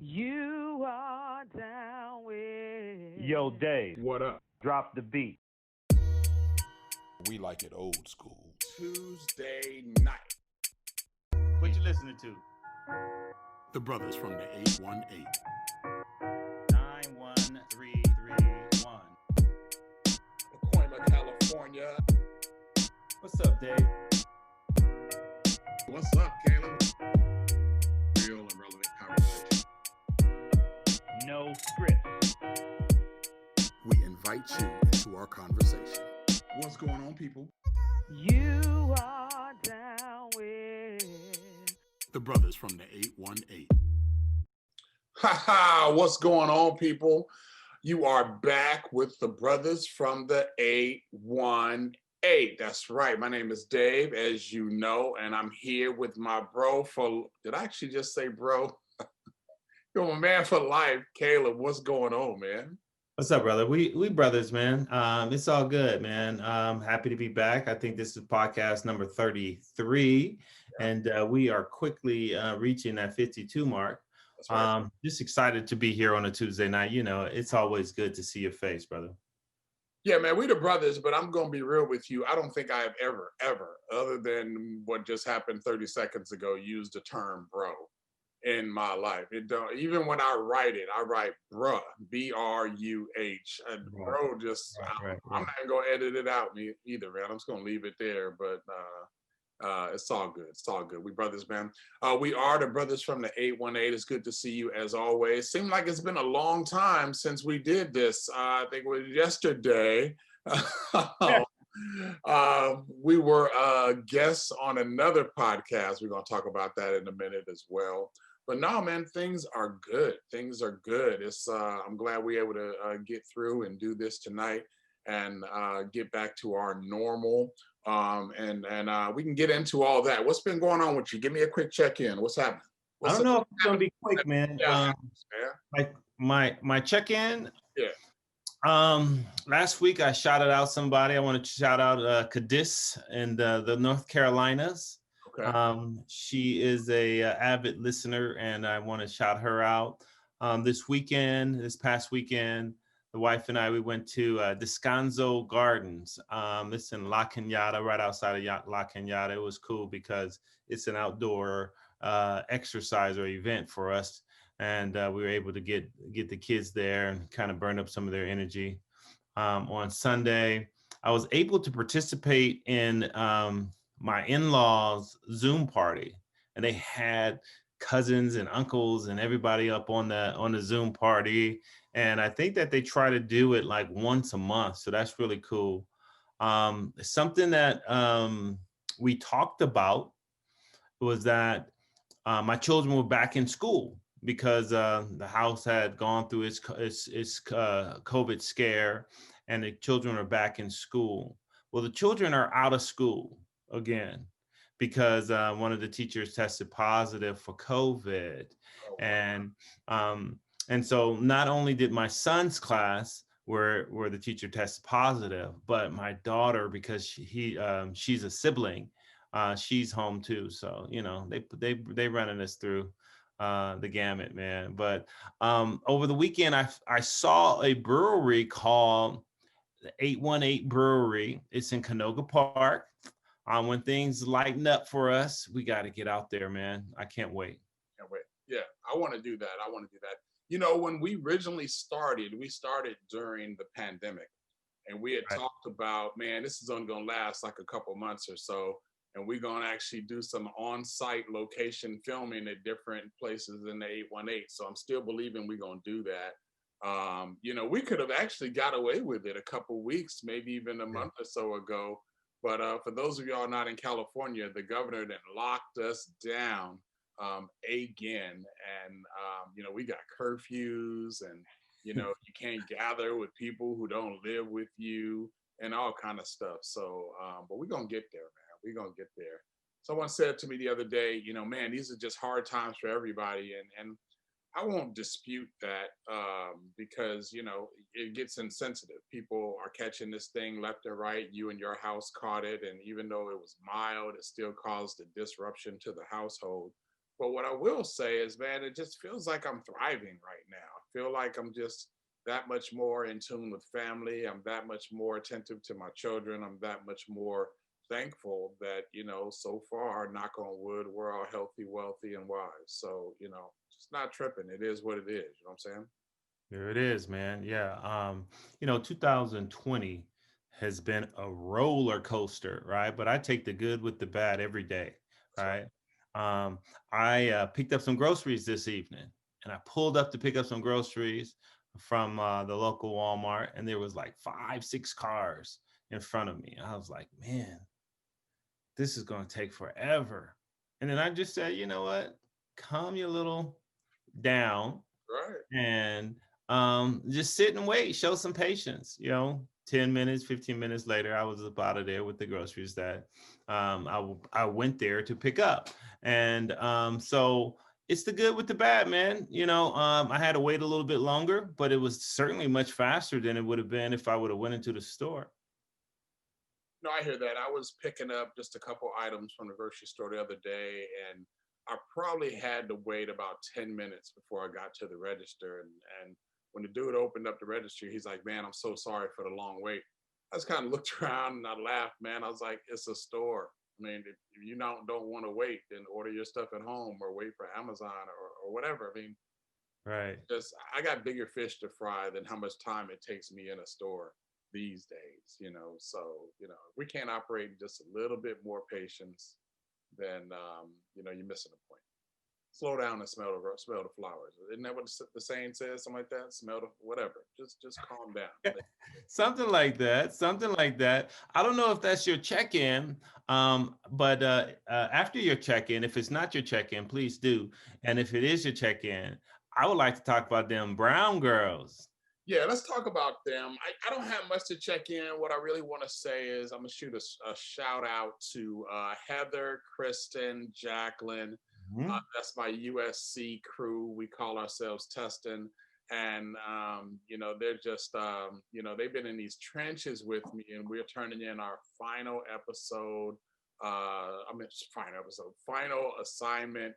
You are down with. Yo, Dave. What up? Drop the beat. We like it old school. Tuesday night. What you listening to? The brothers from the 818. 91331. Pacoima, California. What's up, Dave? What's up, Caleb? Real and relevant conversation. No script. We invite you into our conversation. What's going on, people? You are down with. The brothers from the 818. Ha ha! What's going on, people? You are back with the brothers from the 818. That's right. My name is Dave, as you know, and I'm here with my bro for. Did I actually just say bro? You're my man for life, Caleb. What's going on, man? What's up, brother? We brothers, man. It's all good, man. Happy to be back. I think this is podcast number 33, and we are quickly reaching that 52 mark. That's right. Just excited to be here on a Tuesday night. You know, it's always good to see your face, brother. Yeah, man, we the brothers, but I'm going to be real with you. I don't think I have ever, other than what just happened 30 seconds ago, used the term bro in my life. It don't, even when I write it, I write bruh, B-R-U-H. Bro, just, Right. I'm not going to edit it out either, man. I'm just going to leave it there, but it's all good. It's all good. We brothers, man. We are the brothers from the 818. It's good to see you as always. Seemed like it's been a long time since we did this. I think it was yesterday. We were guests on another podcast. We're going to talk about that in a minute as well. But no, man, things are good. Things are good. It's I'm glad we're able to get through and do this tonight and get back to our normal. And we can get into all that. What's been going on with you? Give me a quick check-in. What's happening? I don't know if it's gonna be quick, man. My check-in. Yeah. Last week I shouted out somebody. I want to shout out Cadiz in the North Carolinas. Okay. She is a avid listener, and I want to shout her out. This past weekend, the wife and I, we went to Descanso Gardens. It's in La Cañada, right outside of La Cañada. It was cool because it's an outdoor exercise or event for us. And we were able to get the kids there and kind of burn up some of their energy. On Sunday, I was able to participate in my in-laws' Zoom party, and they had cousins and uncles and everybody up on the Zoom party. And I think that they try to do it like once a month. So that's really cool. Something that we talked about was that my children were back in school because the house had gone through its COVID scare, and the children are back in school. Well, the children are out of school again because one of the teachers tested positive for COVID. And so not only did my son's class where the teacher tested positive, but my daughter, because she's a sibling, she's home too. So, you know, they running us through the gamut, man. But over the weekend, I saw a brewery called the 818 Brewery. It's in Canoga Park. When things lighten up for us, we got to get out there, man. I can't wait. Can't wait. Yeah, I want to do that. You know, when we originally started, we started during the pandemic, and we had talked about, man, this is only going to last like a couple months or so, and we're going to actually do some on-site location filming at different places in the 818. So I'm still believing we're going to do that. You know, we could have actually got away with it a couple weeks, maybe even a month or so ago. But for those of y'all not in California, the governor then locked us down again. And, you know, we got curfews and, you know, you can't gather with people who don't live with you and all kind of stuff. So, but we're going to get there, man. We're going to get there. Someone said to me the other day, you know, man, these are just hard times for everybody. And I won't dispute that because, you know, it gets insensitive. People are catching this thing left and right. You and your house caught it. And even though it was mild, it still caused a disruption to the household. But what I will say is, man, it just feels like I'm thriving right now. I feel like I'm just that much more in tune with family. I'm that much more attentive to my children. I'm that much more thankful that, so far, knock on wood, we're all healthy, wealthy, and wise. So, just not tripping. It is what it is. You know what I'm saying? There it is, man. Yeah. 2020 has been a roller coaster, right? But I take the good with the bad every day, That's right. right? I picked up some groceries this evening, and I pulled up to pick up some groceries from the local Walmart, and there was like 5, 6 cars in front of me. I was like, man, this is going to take forever. And then I just said, you know what? Calm your little down Right. and just sit and wait, show some patience. 10 minutes, 15 minutes later, I was up out of there with the groceries that I went there to pick up. And so it's the good with the bad, man. I had to wait a little bit longer, but it was certainly much faster than it would have been if I would have went into the store. No, I hear that. I was picking up just a couple items from the grocery store the other day, and I probably had to wait about 10 minutes before I got to the register. And when the dude opened up the register, he's like, man, I'm so sorry for the long wait. I just kind of looked around and I laughed, man. I was like, it's a store. I mean, if you don't want to wait, then order your stuff at home or wait for Amazon or whatever. I mean, Right. just I got bigger fish to fry than how much time it takes me in a store these days. So, if we can't operate in just a little bit more patience, then you're missing the point. Slow down and smell the flowers. Isn't that what the saying says? Something like that. Smell the whatever. Just calm down. Something like that. Something like that. I don't know if that's your check-in, but after your check-in, if it's not your check-in, please do. And if it is your check-in, I would like to talk about them brown girls. Yeah, let's talk about them. I don't have much to check in. What I really want to say is I'm going to shoot a shout out to Heather, Kristen, Jacqueline. Mhm. That's my USC crew. We call ourselves Tustin. And, they're just, they've been in these trenches with me, and we're turning in our final episode. Final assignment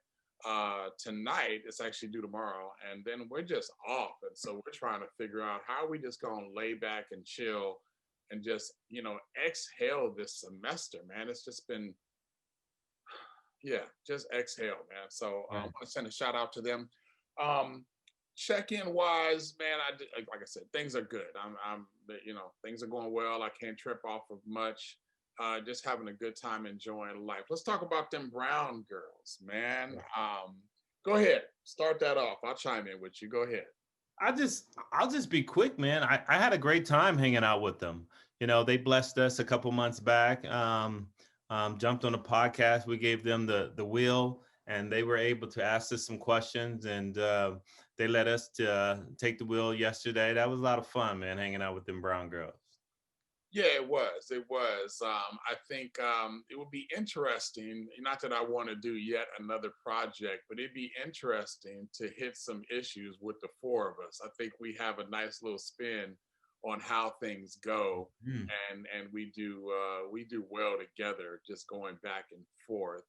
tonight. It's actually due tomorrow, and then we're just off. And so we're trying to figure out how are we just gonna lay back and chill and just exhale this semester, man. It's just been just exhale, man. So I Right. want to send a shout out to them. Check-in wise, man, like I said, things are good. I'm things are going well. I can't trip off of much. Just having a good time enjoying life. Let's talk about them brown girls, man. Go ahead, start that off. I'll chime in with you. Go ahead. I'll just be quick, man. I had a great time hanging out with them. They blessed us a couple months back. Jumped on a podcast. We gave them the wheel, and they were able to ask us some questions, and they let us to take the wheel yesterday. That was a lot of fun, man, hanging out with them brown girls. Yeah, it was. It was. I think it would be interesting. Not that I want to do yet another project, but it'd be interesting to hit some issues with the four of us. I think we have a nice little spin on how things go, Mm. and we do well together, just going back and forth.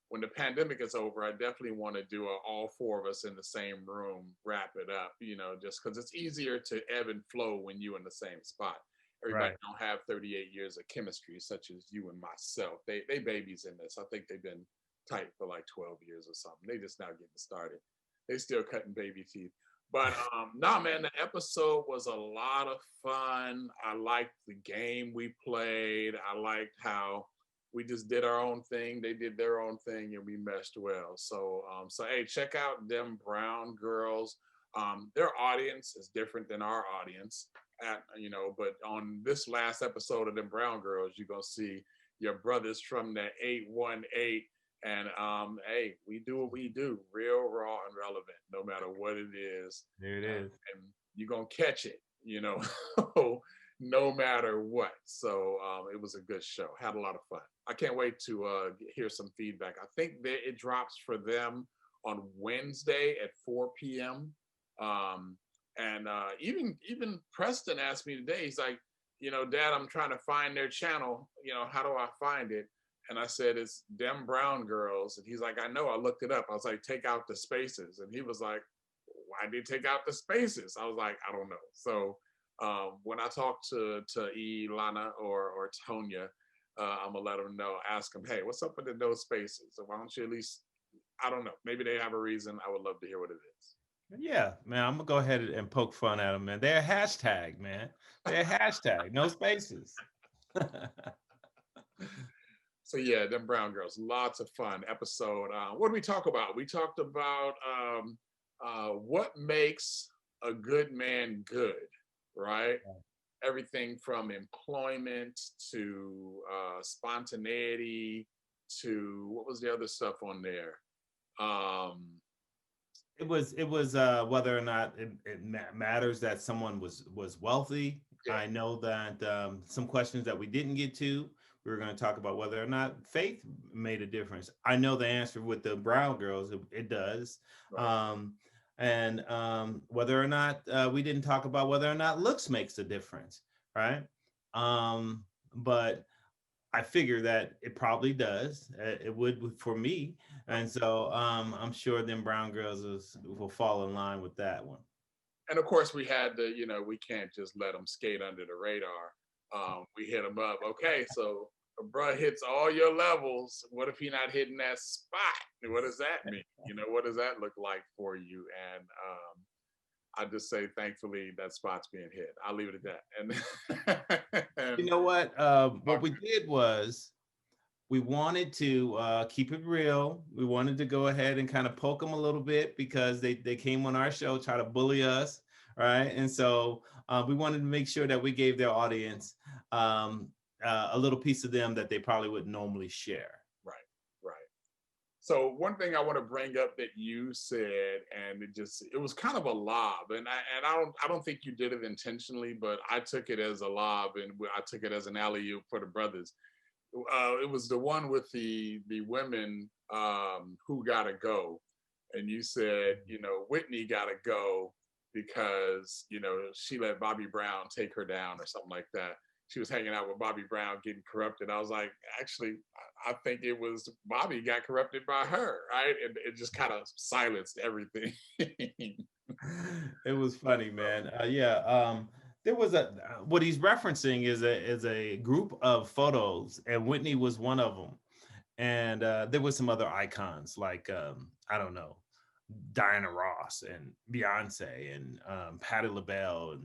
When the pandemic is over, I definitely want to do all four of us in the same room, wrap it up. Just because it's easier to ebb and flow when you're in the same spot. Everybody Right. don't have 38 years of chemistry such as you and myself. They babies in this. I think they've been tight for like 12 years or something. They just now getting started. They still cutting baby teeth. But nah, man, the episode was a lot of fun. I liked the game we played. I liked how we just did our own thing. They did their own thing, and we meshed well. So hey, check out them brown girls. Their audience is different than our audience. But on this last episode of them brown girls, you're gonna see your brothers from the 818. And hey, we do what we do, real, raw, and relevant, no matter what it is. There it is. And you're gonna catch it, no matter what. So it was a good show. Had a lot of fun. I can't wait to hear some feedback. I think that it drops for them on Wednesday at 4 p.m. And even Preston asked me today, he's like, Dad, I'm trying to find their channel. How do I find it? And I said, it's them brown girls. And he's like, I know, I looked it up. I was like, take out the spaces. And he was like, why did you take out the spaces? I was like, I don't know. So when I talk to Ilana or Tonya, I'm gonna let them know, ask them, hey, what's up with the no spaces? So why don't you at least, I don't know, maybe they have a reason. I would love to hear what it is. Yeah, man, I'm gonna go ahead and poke fun at them, man. They're a hashtag, man. They're a hashtag, no spaces. So yeah, them brown girls, lots of fun episode. What did we talk about? We talked about what makes a good man good, right? Everything from employment to spontaneity to what was the other stuff on there? It was whether or not it matters that someone was wealthy. Yeah. I know that some questions that we didn't get to, we were going to talk about whether or not faith made a difference. I know the answer with the brown girls, it does. Right. And whether or not we didn't talk about whether or not looks makes a difference, right? But I figure that it probably does. It would for me, and so I'm sure them brown girls will fall in line with that one. And of course, we had the, we can't just let them skate under the radar. We hit them up. Okay, so bruh hits all your levels. What if he not hitting that spot? What does that mean? What does that look like for you? And I just say, thankfully, that spot's being hit. I'll leave it at that. And You know what? What we did was we wanted to keep it real. We wanted to go ahead and kind of poke them a little bit because they came on our show, try to bully us, right? And so we wanted to make sure that we gave their audience a little piece of them that they probably wouldn't normally share. Right. So one thing I want to bring up that you said, and it was kind of a lob, and I don't think you did it intentionally, but I took it as a lob, and I took it as an alley-oop for the brothers. It was the one with the women who gotta go, and you said, Whitney gotta go because she let Bobby Brown take her down or something like that. She was hanging out with Bobby Brown, getting corrupted. I was like, actually, I think it was Bobby got corrupted by her, right? And it just kind of silenced everything. It was funny, man. There was what he's referencing is a group of photos, and Whitney was one of them. And there was some other icons like I don't know, Diana Ross and Beyonce and Patti LaBelle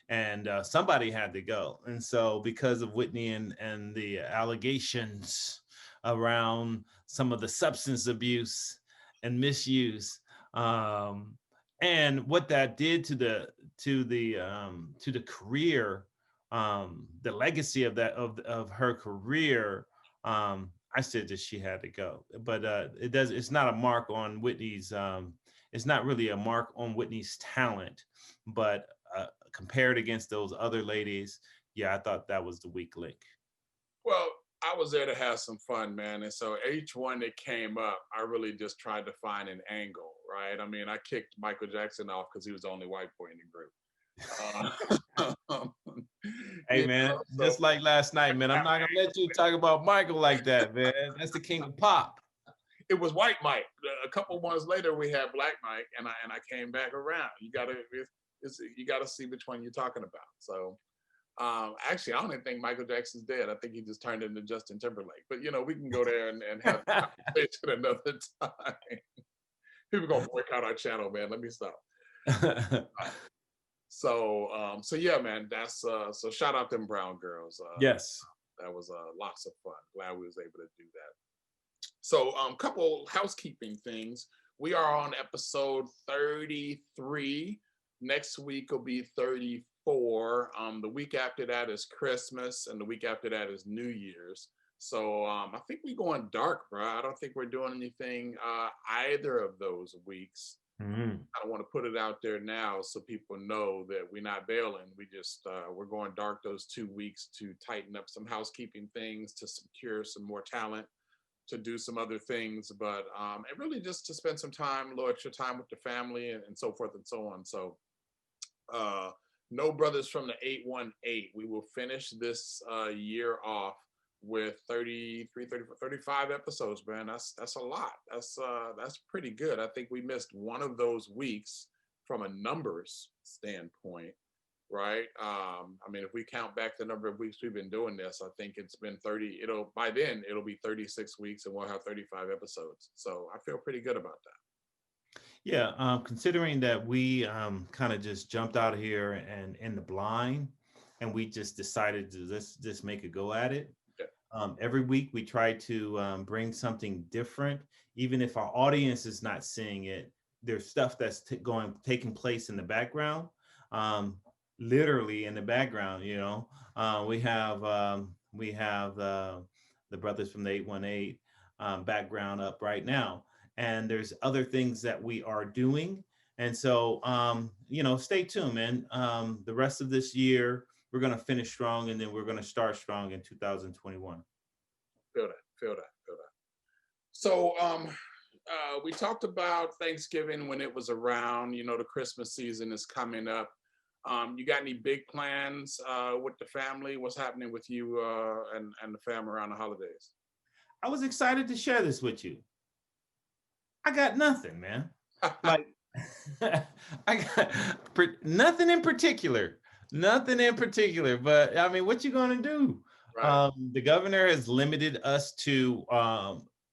and somebody had to go. And so because of Whitney and the allegations around some of the substance abuse and misuse, and what that did to the career, the legacy of her career, I said that she had to go. But it's not a mark on Whitney's, it's not really a mark on Whitney's talent, but compared against those other ladies, yeah, I thought that was the weak link. Well, I was there to have some fun, man. And so each one that came up, I really just tried to find an angle, right? I mean, I kicked Michael Jackson off because he was the only white boy in the group. Hey, man, just like last night, man, I'm not going to let you talk about Michael like that, man. That's the king of pop. It was White Mike. A couple months later, we had Black Mike, and I came back around. You gotta see which one you're talking about. So actually, I don't even think Michael Jackson's dead. I think he just turned into Justin Timberlake. But we can go there and have a conversation another time. People gonna boycott our channel, man. Let me stop. So yeah, man. That's so shout out them brown girls. Yes, that was lots of fun. Glad we was able to do that. So couple housekeeping things. We are on episode 33. Next week will be 34. The week after that is Christmas, and the week after that is New Year's. So I think we're going dark, bro. I don't think we're doing anything either of those weeks. Mm-hmm. I don't want to put it out there now so people know that we're not bailing. We just we're going dark those 2 weeks to tighten up some housekeeping things, to secure some more talent, to do some other things, but and really just to spend some time, a little extra time with the family and so forth and so on. So no brothers from the 818. We will finish this year off with 33, 34, 35 episodes, man. That's a lot. That's pretty good. I think we missed one of those weeks from a numbers standpoint, right? I mean, if we count back the number of weeks we've been doing this, I think it's been 30. By then it'll be 36 weeks and we'll have 35 episodes. So I feel pretty good about that. Yeah, considering that we kind of just jumped out of here and in the blind, and we just decided to let's just make a go at it. Yeah. Every week we try to bring something different, even if our audience is not seeing it. There's stuff that's taking place in the background, literally in the background. We have the brothers from the 818 background up right now, and there's other things that we are doing. And so, stay tuned, man. The rest of this year, we're going to finish strong, and then we're going to start strong in 2021. Feel that. So, we talked about Thanksgiving when it was around. The Christmas season is coming up. You got any big plans with the family? What's happening with you and the family around the holidays? I was excited to share this with you. I got nothing, man. Like, I got nothing in particular. But I mean, what you gonna do? Right. The governor has limited us to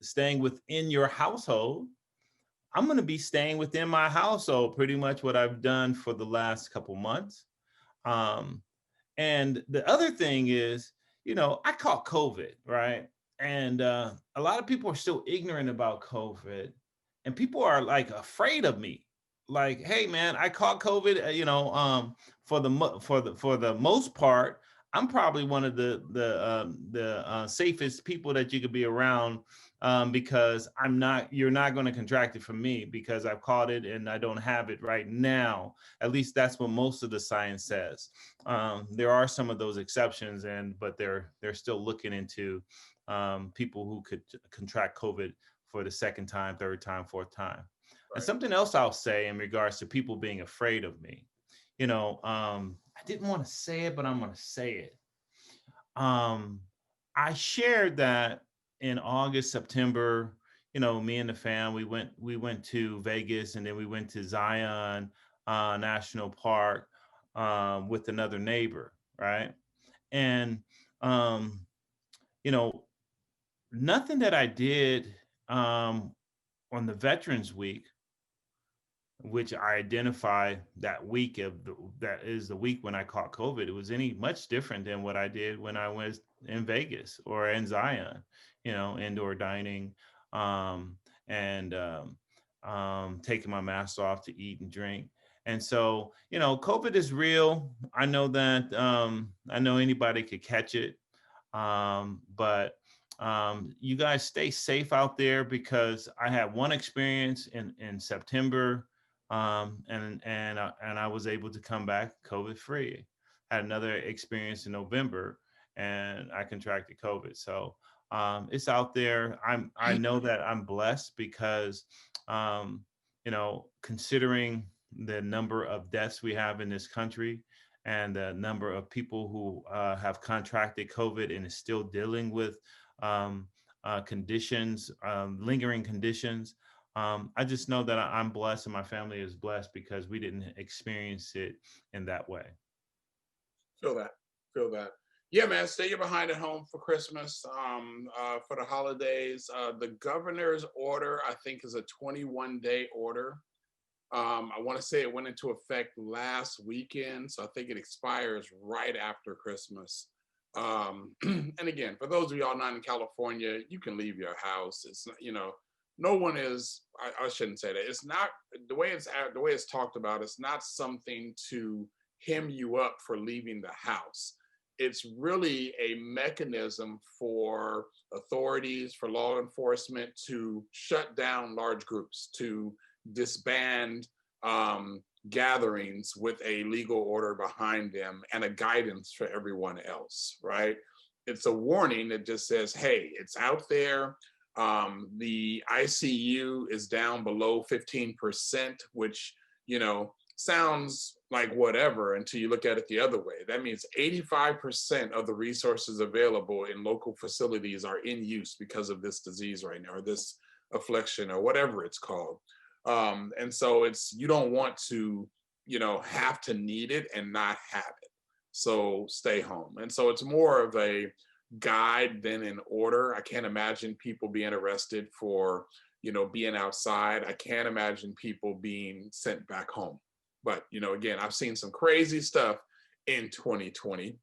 staying within your household. I'm gonna be staying within my household, pretty much what I've done for the last couple months. And the other thing is, I caught COVID, right? And a lot of people are still ignorant about COVID, and people are like afraid of me. Like, hey, man, I caught COVID. For the most part, I'm probably one of the safest people that you could be around, because you're not going to contract it from me because I've caught it and I don't have it right now. At least that's what most of the science says. There are some of those exceptions, but they're still looking into people who could contract COVID for the second time, third time, fourth time. Right. And something else I'll say in regards to people being afraid of me, I didn't want to say it, but I'm going to say it. I shared that in August, September, me and the fam, we went to Vegas, and then we went to Zion National Park with another neighbor, right? And nothing that I did on the Veterans Week, which I identify that week that is the week when I caught COVID, it was any much different than what I did when I was in Vegas or in Zion, indoor dining, and taking my mask off to eat and drink. And so, COVID is real. I know that, I know anybody could catch it. But you guys stay safe out there, because I had one experience in September, and I was able to come back COVID free. Had another experience in November, and I contracted COVID. So it's out there. I know that I'm blessed because, considering the number of deaths we have in this country, and the number of people who have contracted COVID and is still dealing with conditions, lingering conditions. I just know that I'm blessed and my family is blessed because we didn't experience it in that way. Feel that. Yeah, man, stay your behind at home for Christmas, for the holidays. The governor's order, I think, is a 21-day order. I want to say it went into effect last weekend, so I think it expires right after Christmas. And again, for those of y'all not in California, you can leave your house. It's not, no one is. I shouldn't say that. It's not the way it's talked about. It's not something to hem you up for leaving the house. It's really a mechanism for authorities, for law enforcement to shut down large groups, to disband gatherings with a legal order behind them and a guidance for everyone else, right? It's a warning that just says, hey, it's out there. The ICU is down below 15%, which, sounds like whatever until you look at it the other way. That means 85% of the resources available in local facilities are in use because of this disease right now, or this affliction, or whatever it's called. And so you don't want to, have to need it and not have it. So stay home. And so it's more of a guide than an order. I can't imagine people being arrested for, being outside. I can't imagine people being sent back home. But, again, I've seen some crazy stuff in 2020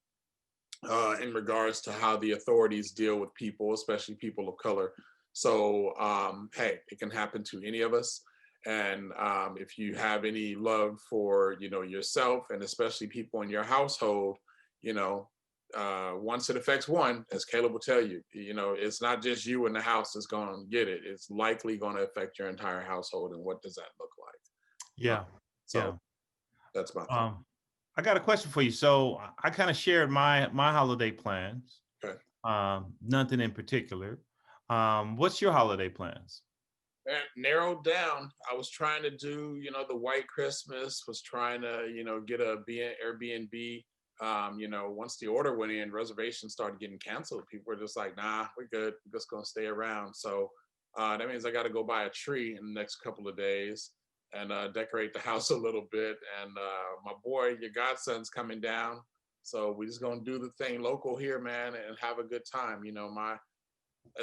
in regards to how the authorities deal with people, especially people of color. So, hey, it can happen to any of us. And if you have any love for, yourself, and especially people in your household, once it affects one, as Caleb will tell you, it's not just you in the house that's going to get it. It's likely going to affect your entire household. And what does that look like? Yeah. So that's my thought. I got a question for you. So I kind of shared my holiday plans. Okay. Nothing in particular. What's your holiday plans? And narrowed down. I was trying to do, the white Christmas, was trying to, get a Airbnb. Once the order went in, reservations started getting canceled. People were just like, nah, we're good. We're just going to stay around. So that means I got to go buy a tree in the next couple of days and decorate the house a little bit. And my boy, your godson's coming down. So we're just going to do the thing local here, man, and have a good time.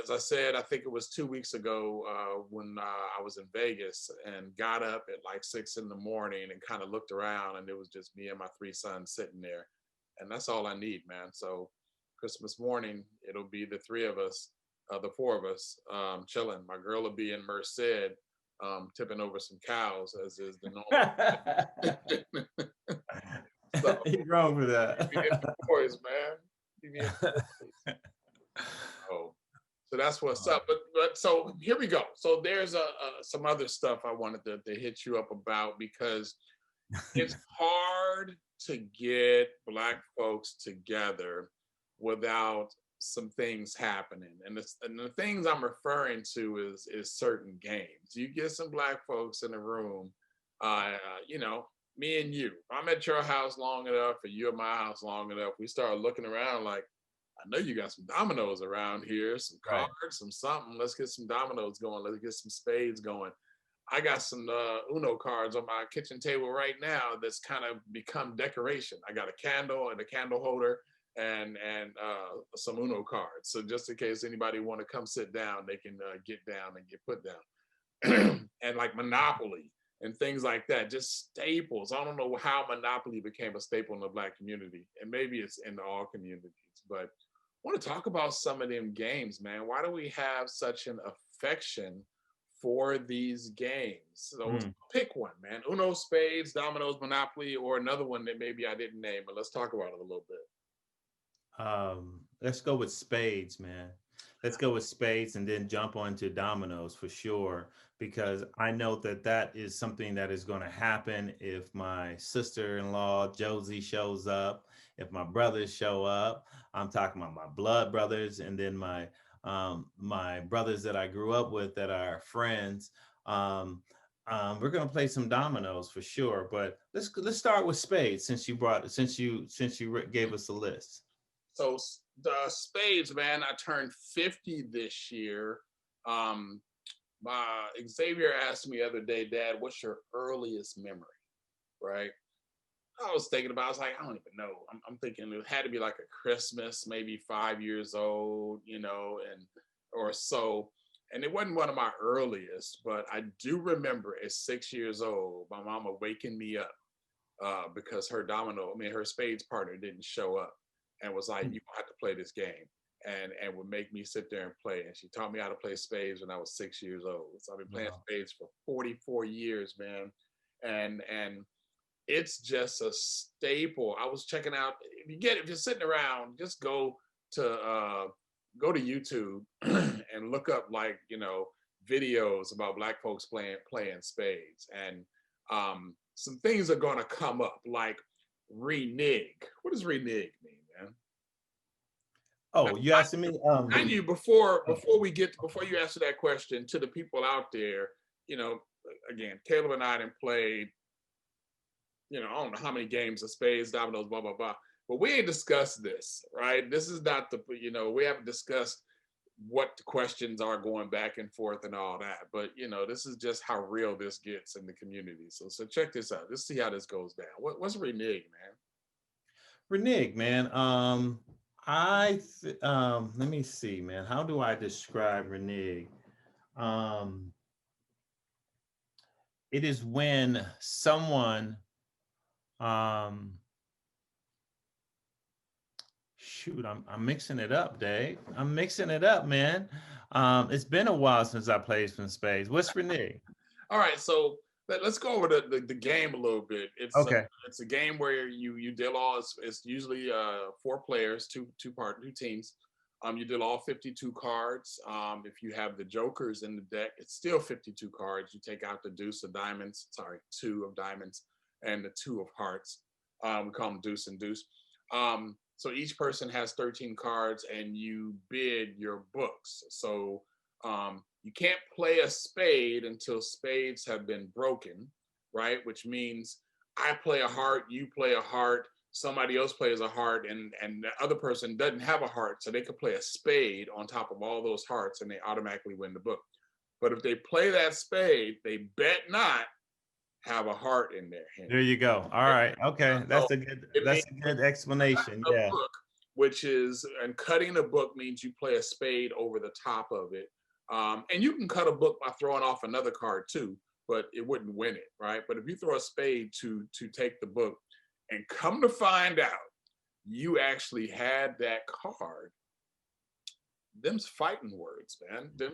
As I said, I think it was 2 weeks ago when I was in Vegas and got up at like 6 in the morning and kind of looked around, and it was just me and my 3 sons sitting there. And that's all I need, man. So Christmas morning, it'll be the 3 of us, the 4 of us chilling. My girl will be in Merced, tipping over some cows, as is the normal. So, you're wrong for that. boys, man. So that's what's up. But so here we go. So there's some other stuff I wanted to hit you up about, because it's hard to get Black folks together without some things happening. And the things I'm referring to is certain games. You get some Black folks in the room, me and you. I'm at your house long enough, or you at my house long enough, we start looking around like, I know you got some dominoes around here, some cards, right, some something. Let's get some dominoes going. Let's get some spades going. I got some Uno cards on my kitchen table right now that's kind of become decoration. I got a candle and a candle holder and some Uno cards. So just in case anybody want to come sit down, they can get down and get put down. And like Monopoly and things like that, just staples. I don't know how Monopoly became a staple in the Black community, and maybe it's in all communities, but I want to talk about some of them games, man. Why do we have such an affection for these games? So pick one, man. Uno, Spades, Dominoes, Monopoly, or another one that maybe I didn't name, but let's talk about it a little bit. Let's go with Spades, man. Let's go with Spades and then jump onto Dominoes for sure, because I know that is something that is going to happen if my sister-in-law Josie shows up, if my brothers show up. I'm talking about my blood brothers, and then my brothers that I grew up with that are friends. We're going to play some dominoes for sure, but let's start with Spades since you gave us a list. So the Spades, man, I turned 50 this year. Xavier asked me the other day, Dad, what's your earliest memory? Right? I was thinking about, I was like, I don't even know. I'm thinking it had to be like a Christmas, maybe 5 years old, or so. And it wasn't one of my earliest, but I do remember at 6 years old, my mama waking me up because her Spades partner didn't show up, and was like, you have to play this game, and would make me sit there and play. And she taught me how to play spades when I was 6 years old. So I've been playing spades for 44 years, man. And it's just a staple. I was checking out, if you're sitting around, just go to YouTube and look up videos about Black folks playing spades. And some things are gonna come up, like renege. What does renege mean, man? Oh, you asking me? I knew before you answer that question, to the people out there, again, Caleb and I done played you know, I don't know how many games of spades, dominoes, blah, blah, blah. But we ain't discussed this, right? This is not the, you know, we haven't discussed what the questions are going back and forth and all that. But, you know, this is just how real this gets in the community. So check this out. Let's see how this goes down. What's renege, man? Renege, man. Let me see, man. How do I describe renege? It is when someone, shoot, I'm mixing it up, Dave. I'm mixing it up, man. It's been a while since I played some spades. What's renege? All right, so let's go over the game a little bit. Okay. It's a game where you deal all. It's usually 4 players, two teams. You deal all 52 cards. If you have the jokers in the deck, it's still 52 cards. You take out the deuce of diamonds, 2 of diamonds, and the 2 of hearts. We call them deuce and deuce. So each person has 13 cards, and you bid your books. So you can't play a spade until spades have been broken, right? Which means I play a heart, you play a heart, somebody else plays a heart, and the other person doesn't have a heart, so they could play a spade on top of all those hearts, and they automatically win the book. But if they play that spade, they bet not have a heart in their hand. There you go. All right. Okay. That's a good explanation. Yeah. Book, which is, and cutting a book means you play a spade over the top of it. And you can cut a book by throwing off another card too, but it wouldn't win it, right? But if you throw a spade to take the book, and come to find out you actually had that card, them's fighting words, man. Them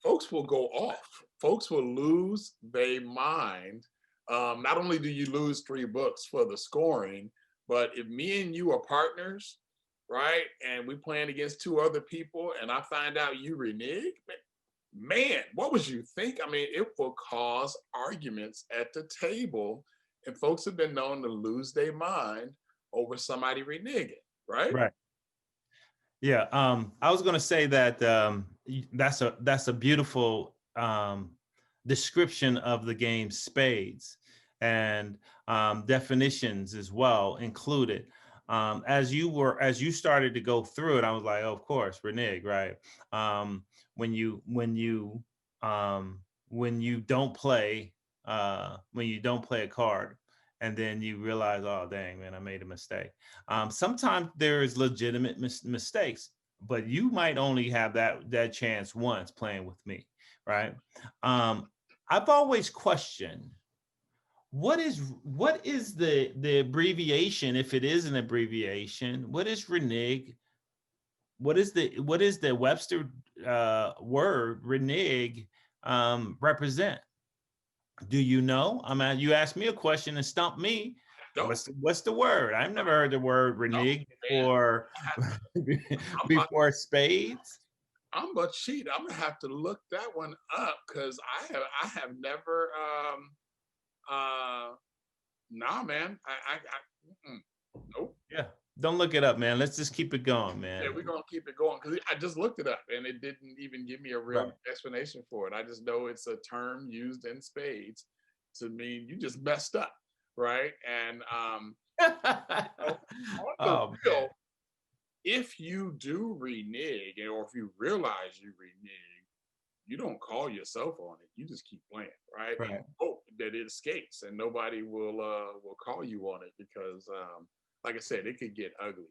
folks will go off. Folks will lose their mind. Not only do you lose 3 books for the scoring, but if me and you are partners, right, and we playing against 2 other people, and I find out you renege, man, what would you think? I mean, it will cause arguments at the table, and folks have been known to lose their mind over somebody reneging, right? Right. Yeah. I was going to say that that's a beautiful description of the game Spades, and definitions as well included. As you started to go through it, I was like, oh, of course, renege, right? When you don't play a card, and then you realize, oh dang, man, I made a mistake. Sometimes there is legitimate mistakes, but you might only have that chance once playing with me, right? I've always questioned what is the abbreviation, if it is an abbreviation. What is renege? What is the Webster word renege represent? Do you know? I mean, you asked me a question and stumped me. No. What's the word? I've never heard the word renege before spades. I'm gonna cheat. I'm gonna have to look that one up, because I have never nah, man. Nope. Yeah. Don't look it up, man. Let's just keep it going, man. Yeah, we're gonna keep it going, because I just looked it up and it didn't even give me a real explanation for it. I just know it's a term used in spades to mean you just messed up, right? And if you do renege, or if you realize you renege, you don't call yourself on it. You just keep playing, right? Right. And hope that it escapes, and nobody will call you on it, because like I said, it could get ugly.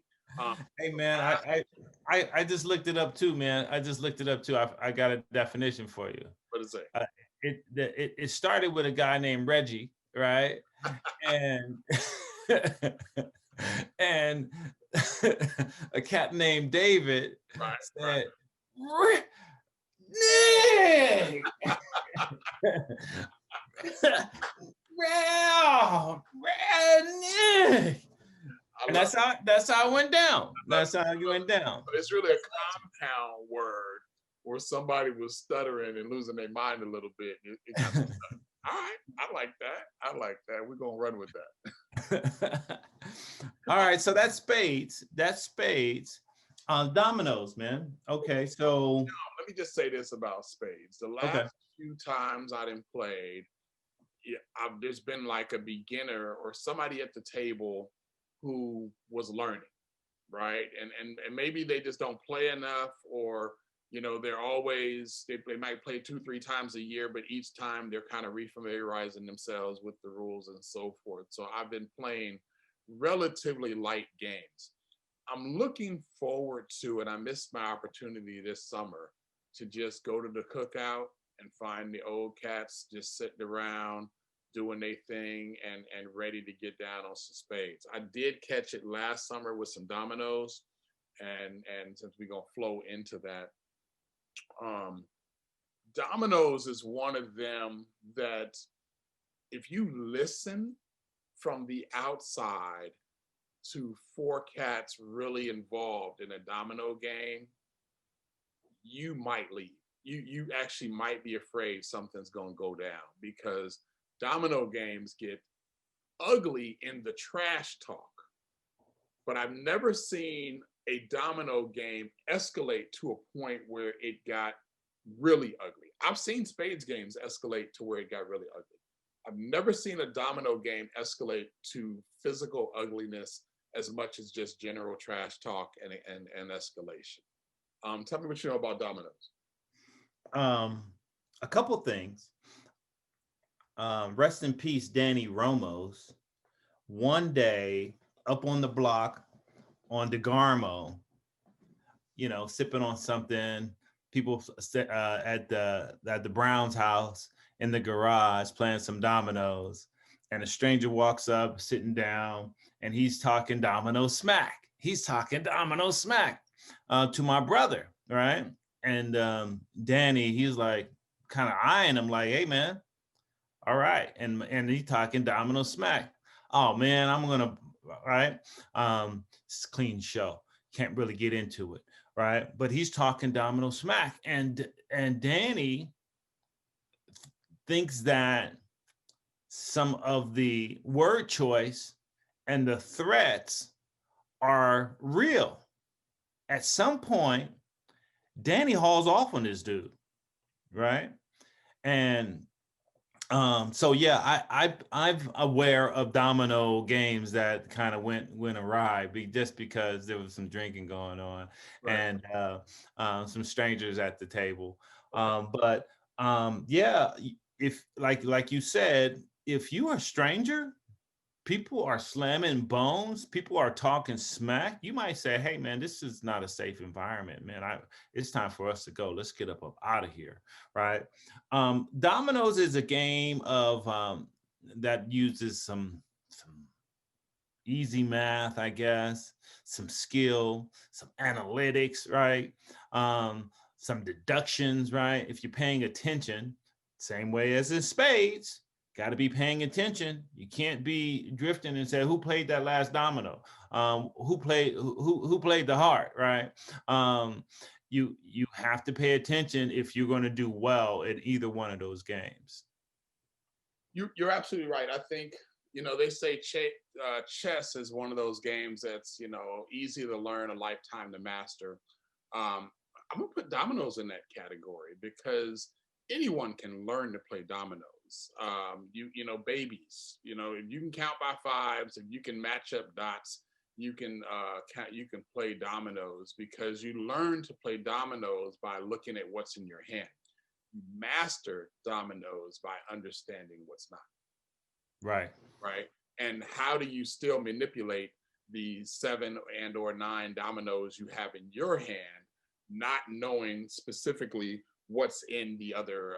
Hey man, I just looked it up too, man. I just looked it up too. I got a definition for you. What is it? It started with a guy named Reggie, right? And and a cat named David said, Nick! Nick! And that's how it went down. That's how it went down. But it's really a compound word where somebody was stuttering and losing their mind a little bit. All right, I like that. We're gonna run with that. All right, so that's spades. Dominoes, man. Okay, so let me just say this about spades. The last few times I done played, there's been like a beginner or somebody at the table who was learning, right? And maybe they just don't play enough, or they're always they might play 2-3 times a year, but each time they're kind of refamiliarizing themselves with the rules and so forth. So I've been playing relatively light games. I'm looking forward to, and I missed my opportunity this summer to just go to the cookout and find the old cats just sitting around doing their thing and ready to get down on some spades. I did catch it last summer with some dominoes, and since we're gonna flow into that, dominoes is one of them that if you listen from the outside to 4 cats really involved in a domino game, you might leave. You actually might be afraid something's gonna go down, because domino games get ugly in the trash talk. But I've never seen a domino game escalate to a point where it got really ugly. I've seen spades games escalate to where it got really ugly. I've never seen a domino game escalate to physical ugliness as much as just general trash talk and escalation. Tell me what you know about dominoes. A couple things. Rest in peace, Danny Romos. One day up on the block on DeGarmo, sipping on something. People at the Browns house in the garage playing some dominoes, and a stranger walks up, sitting down, and he's talking domino smack. He's talking domino smack to my brother, right? And Danny, he's like kind of eyeing him, like, "Hey, man, all right," and he's talking domino smack. Oh man, I'm gonna, right? It's a clean show. Can't really get into it, right? But he's talking domino smack, and Danny thinks that some of the word choice and the threats are real. At some point, Danny hauls off on this dude, right? And so yeah, I'm aware of domino games that kind of went awry, just because there was some drinking going on, right, and some strangers at the table. But yeah, if like you said, if you are a stranger, people are slamming bones, people are talking smack, you might say, "Hey man, this is not a safe environment, man. It's time for us to go. Let's get up out of here," right? Dominoes is a game of that uses some easy math, I guess, some skill, some analytics, right? Some deductions, right? If you're paying attention, same way as in spades, got to be paying attention. You can't be drifting and say, "Who played that last domino? Who played the heart?" Right? You have to pay attention if you're going to do well at either one of those games. You're absolutely right. I think they say chess is one of those games that's easy to learn, a lifetime to master. I'm gonna put dominoes in that category because anyone can learn to play dominoes. Babies. If you can count by fives, if you can match up dots, you can play dominoes, because you learn to play dominoes by looking at what's in your hand. You master dominoes by understanding what's not. Right. Right. And how do you still manipulate the 7 and or 9 dominoes you have in your hand, not knowing specifically what's in the other,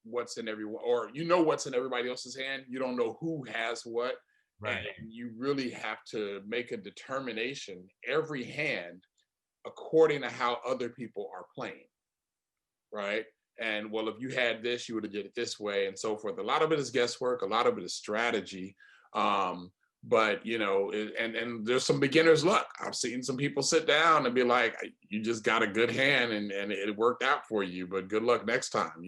what's in everyone, or what's in everybody else's hand. You don't know who has what. Right. And you really have to make a determination every hand according to how other people are playing. Right. And well, if you had this, you would have did it this way, and so forth. A lot of it is guesswork. A lot of it is strategy. But and there's some beginner's luck. I've seen some people sit down and be like, "You just got a good hand, and it worked out for you, but good luck next time."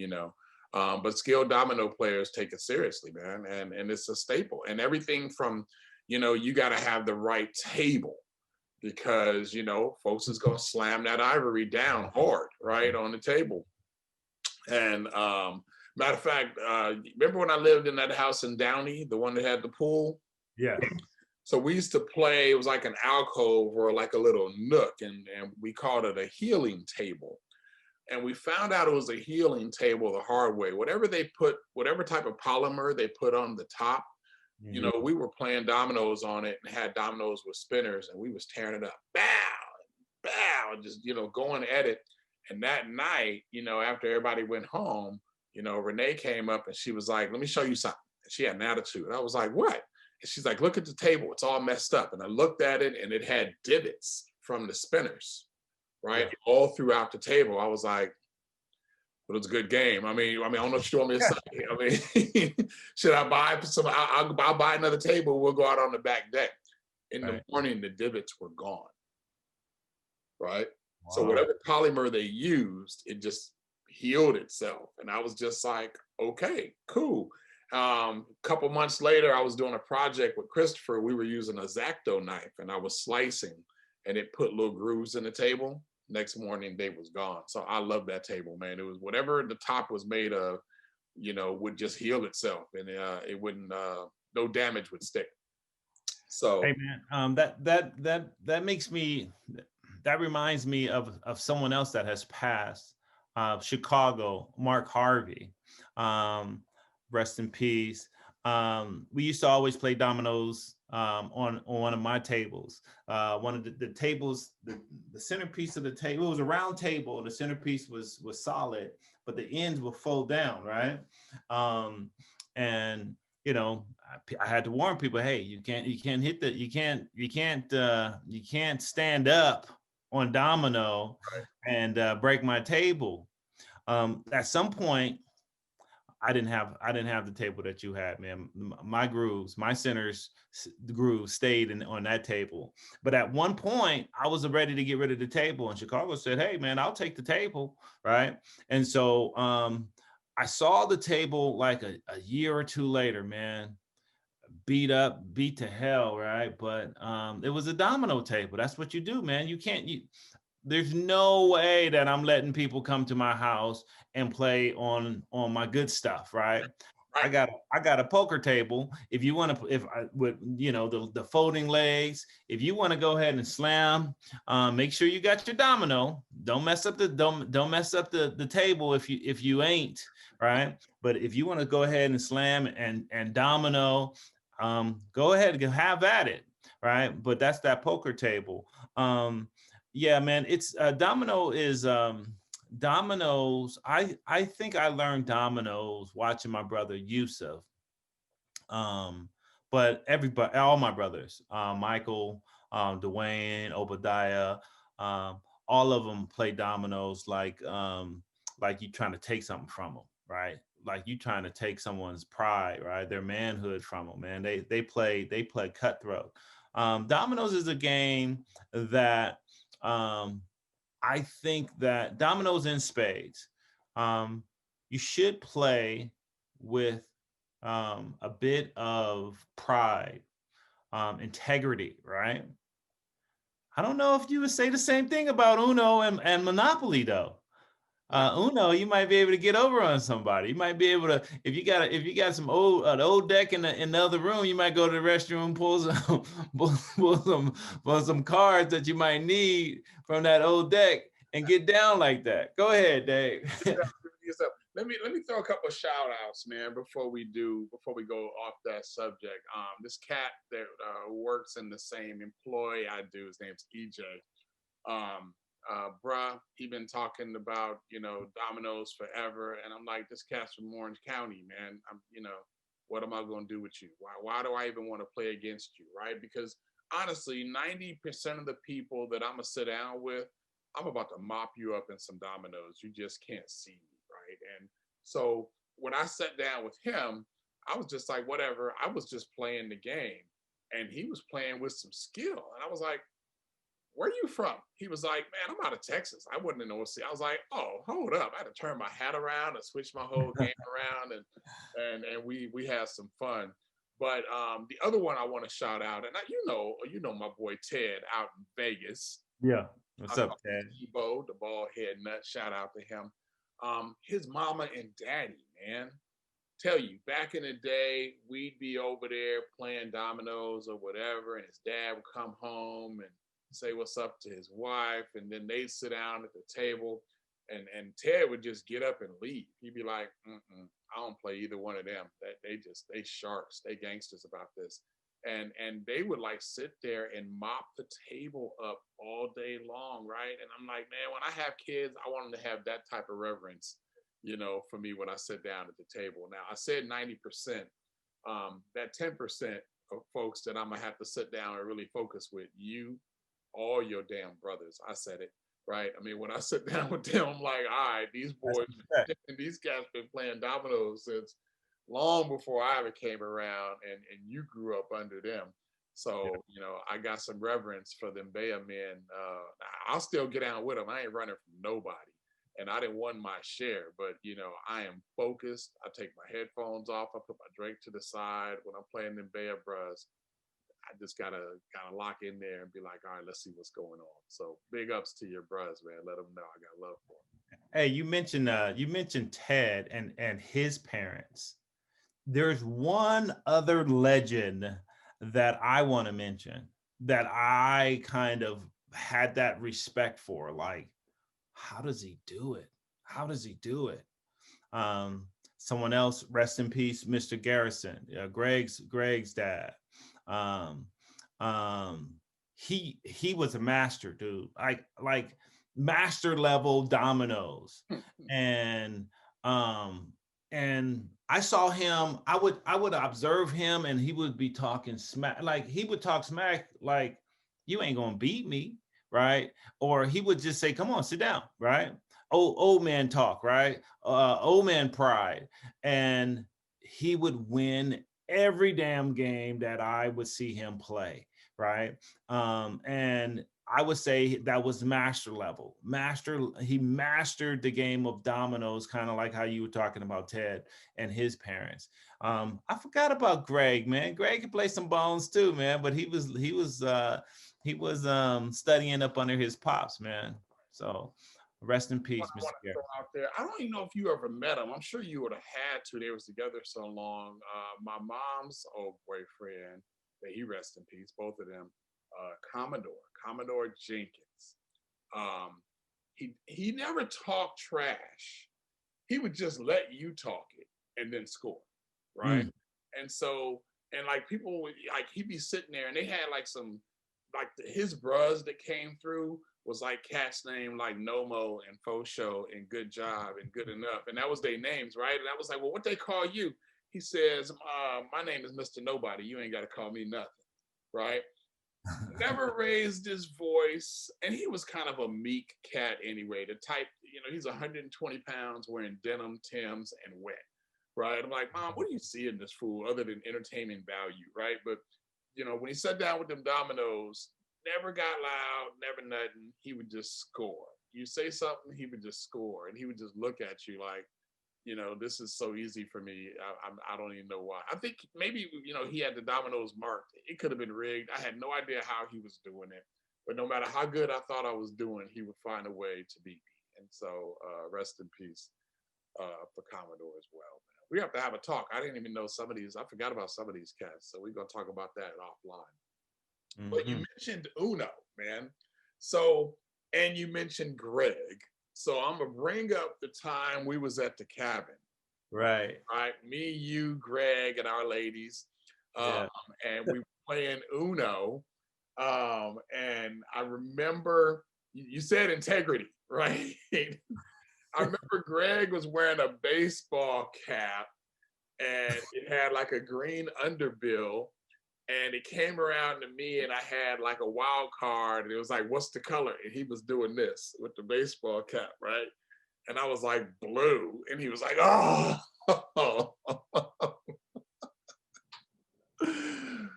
But skilled domino players take it seriously, man, and it's a staple. And everything from, you got to have the right table, because folks is gonna slam that ivory down hard, right, on the table. And Matter of fact, remember when I lived in that house in Downey, the one that had the pool? Yeah. So we used to play, it was like an alcove or like a little nook, and we called it a healing table. And we found out it was a healing table the hard way. Whatever type of polymer they put on the top, you know, we were playing dominoes on it and had dominoes with spinners, and we was tearing it up, bow, bow, just, you know, going at it. And that night, you know, after everybody went home, you know, Renee came up and she was like, let me show you something. And she had an attitude. I was like, what? And she's like, look at the table. It's all messed up. And I looked at it and it had divots from the spinners, right? Yeah. All throughout the table. I was like, but it's a good game. I mean, I don't know what you want me to say. I mean, should I buy some? I'll buy another table. We'll go out on the back deck. In the morning, the divots were gone, right? Wow. So whatever polymer they used, it just healed itself. And I was just like, okay, cool. Couple months later, I was doing a project with Christopher. We were using a X-Acto knife and I was slicing and it put little grooves in the table. Next morning, they was gone. So I love that table, man. It was whatever the top was made of, you know, would just heal itself and it wouldn't, no damage would stick. So, hey man, that makes me, that reminds me of someone else that has passed, Chicago, Mark Harvey, rest in peace. We used to always play dominoes on one of my tables. One of the tables, the centerpiece of the table, it was a round table. The centerpiece was solid, but the ends would fold down, right? And you know, I had to warn people, hey, you can't stand up on domino and break my table. At some point, I didn't have the table that you had, man. My grooves, my centers, the grooves stayed on that table. But at one point, I was ready to get rid of the table, and Chicago said, "Hey, man, I'll take the table," right? And so I saw the table like a year or two later, man, beat to hell, right? But it was a domino table. That's what you do, man. There's no way that I'm letting people come to my house and play on my good stuff, right? I got a poker table. If you want to, with you know the folding legs, if you want to go ahead and slam, make sure you got your domino. Don't mess up the table if you ain't, right? But if you want to go ahead and slam and domino, go ahead and have at it, right? But that's that poker table. Yeah, man, it's domino is dominoes. I think I learned dominoes watching my brother Yusuf. But everybody, all my brothers, Michael, Dwayne, Obadiah, all of them play dominoes like you trying to take something from them, right? Like you trying to take someone's pride, right? Their manhood from them, man. They play cutthroat. Dominoes is a game that I think that dominoes and spades, you should play with a bit of pride, integrity, right? I don't know if you would say the same thing about Uno and Monopoly, though. Uno, you might be able to get over on somebody. You might be able to, if you got some an old deck in the other room, you might go to the restroom, pull some cards that you might need from that old deck and get down like that. Go ahead, Dave. Let me throw a couple of shout outs, man, before we go off that subject. This cat that works in the same employ I do, his name's EJ. Bruh, he been talking about, you know, dominoes forever. And I'm like, this cat's from Orange County, man. What am I going to do with you? Why do I even want to play against you, right? Because honestly, 90% of the people that I'm going to sit down with, I'm about to mop you up in some dominoes. You just can't see me, right? And so when I sat down with him, I was just like, whatever. I was just playing the game. And he was playing with some skill. And I was like, where are you from? He was like, man, I'm out of Texas. I wasn't in OC. I was like, oh, hold up. I had to turn my hat around and switch my whole game around, and we had some fun. But the other one I want to shout out, and you know my boy Ted out in Vegas. Yeah. What's up, Ted? Tebow, the bald head nut. Shout out to him. his mama and daddy, man. Tell you, back in the day, we'd be over there playing dominoes or whatever, and his dad would come home and say what's up to his wife, and then they'd sit down at the table, and Ted would just get up and leave. He'd be like, I don't play either one of them. That they sharks, they gangsters about this. And they would like sit there and mop the table up all day long, right? And I'm like, man, when I have kids, I want them to have that type of reverence, for me when I sit down at the table. Now, I said 90%, that 10% of folks that I'm gonna have to sit down and really focus with, you, all your damn brothers. I said it, right? I mean, when I sit down with them, I'm like, all right, these boys, these guys been playing dominoes since long before I ever came around, and you grew up under them. So, I got some reverence for them Bay men. I'll still get out with them. I ain't running from nobody. And I didn't won my share, but I am focused. I take my headphones off. I put my drink to the side when I'm playing them Bay Bros. I just gotta lock in there and be like, all right, let's see what's going on. So big ups to your bros, man. Let them know I got love for them. Hey, you mentioned Ted and his parents. There's one other legend that I want to mention that I kind of had that respect for. Like, how does he do it? How does he do it? Someone else, rest in peace, Mr. Garrison, Greg's dad. He was a master, dude. Like master level dominoes, and I saw him. I would observe him, and he would be talking smack. Like he would talk smack, like you ain't gonna beat me, right? Or he would just say, "Come on, sit down," right? Old man talk, right? Old man pride, and he would win every damn game that I would see him play, right? And I would say that was master level. He mastered the game of dominoes, kind of like how you were talking about Ted and his parents. I forgot about Greg, man. Greg could play some bones too, man, but he was studying up under his pops, man. So rest in peace, Mr. Garrett. Out there, I don't even know if you ever met him. I'm sure you would have had to. They was together so long. My mom's old boyfriend, may he rest in peace, both of them. Commodore Jenkins. He never talked trash. He would just let you talk it and then score, right? And so, and like people would, like he'd be sitting there, and they had like some, like his bros that came through was like cats named like Nomo and Faux Show and Good Job and Good Enough, and that was their names, right? And I was like, well, what they call you? He says, my name is Mr. Nobody. You ain't got to call me nothing, right? Never raised his voice, and he was kind of a meek cat anyway. The type, he's 120 pounds wearing denim, Timbs, and wet, right? I'm like, Mom, what do you see in this fool other than entertainment value, right? But when he sat down with them dominoes, never got loud, never nothing. He would just score. You say something, he would just score, and he would just look at you like, this is so easy for me. I don't even know why. I think maybe, he had the dominoes marked. It could have been rigged. I had no idea how he was doing it. But no matter how good I thought I was doing, he would find a way to beat me. And so rest in peace for Commodore as well, man. We have to have a talk. I didn't even know I forgot about some of these cats. So we're going to talk about that offline. But you mentioned Uno, man. So, and you mentioned Greg. So I'm gonna bring up the time we was at the cabin. Right. Right. Me, you, Greg, and our ladies. And we were playing Uno. And I remember you said integrity, right? I remember Greg was wearing a baseball cap, and it had like a green underbill. And it came around to me, and I had like a wild card, and it was like, what's the color? And he was doing this with the baseball cap, right? And I was like, blue. And he was like, oh.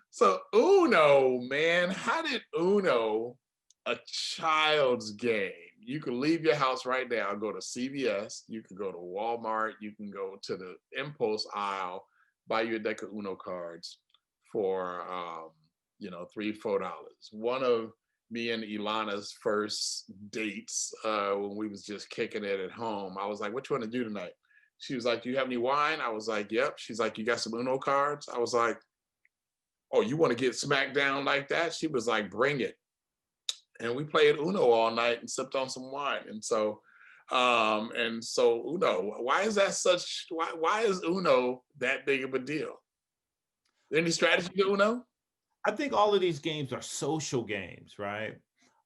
So Uno, man, how did Uno, a child's game? You can leave your house right now, go to CVS, you can go to Walmart, you can go to the impulse aisle, buy you a deck of Uno cards for $3-4. One of me and Ilana's first dates when we was just kicking it at home. I was like, "What you want to do tonight?" She was like, "Do you have any wine?" I was like, "Yep." She's like, "You got some Uno cards?" I was like, "Oh, you want to get smacked down like that?" She was like, "Bring it." And we played Uno all night and sipped on some wine. And so Uno, why is that such? Why is Uno that big of a deal? Any strategy to Uno? I think all of these games are social games, right?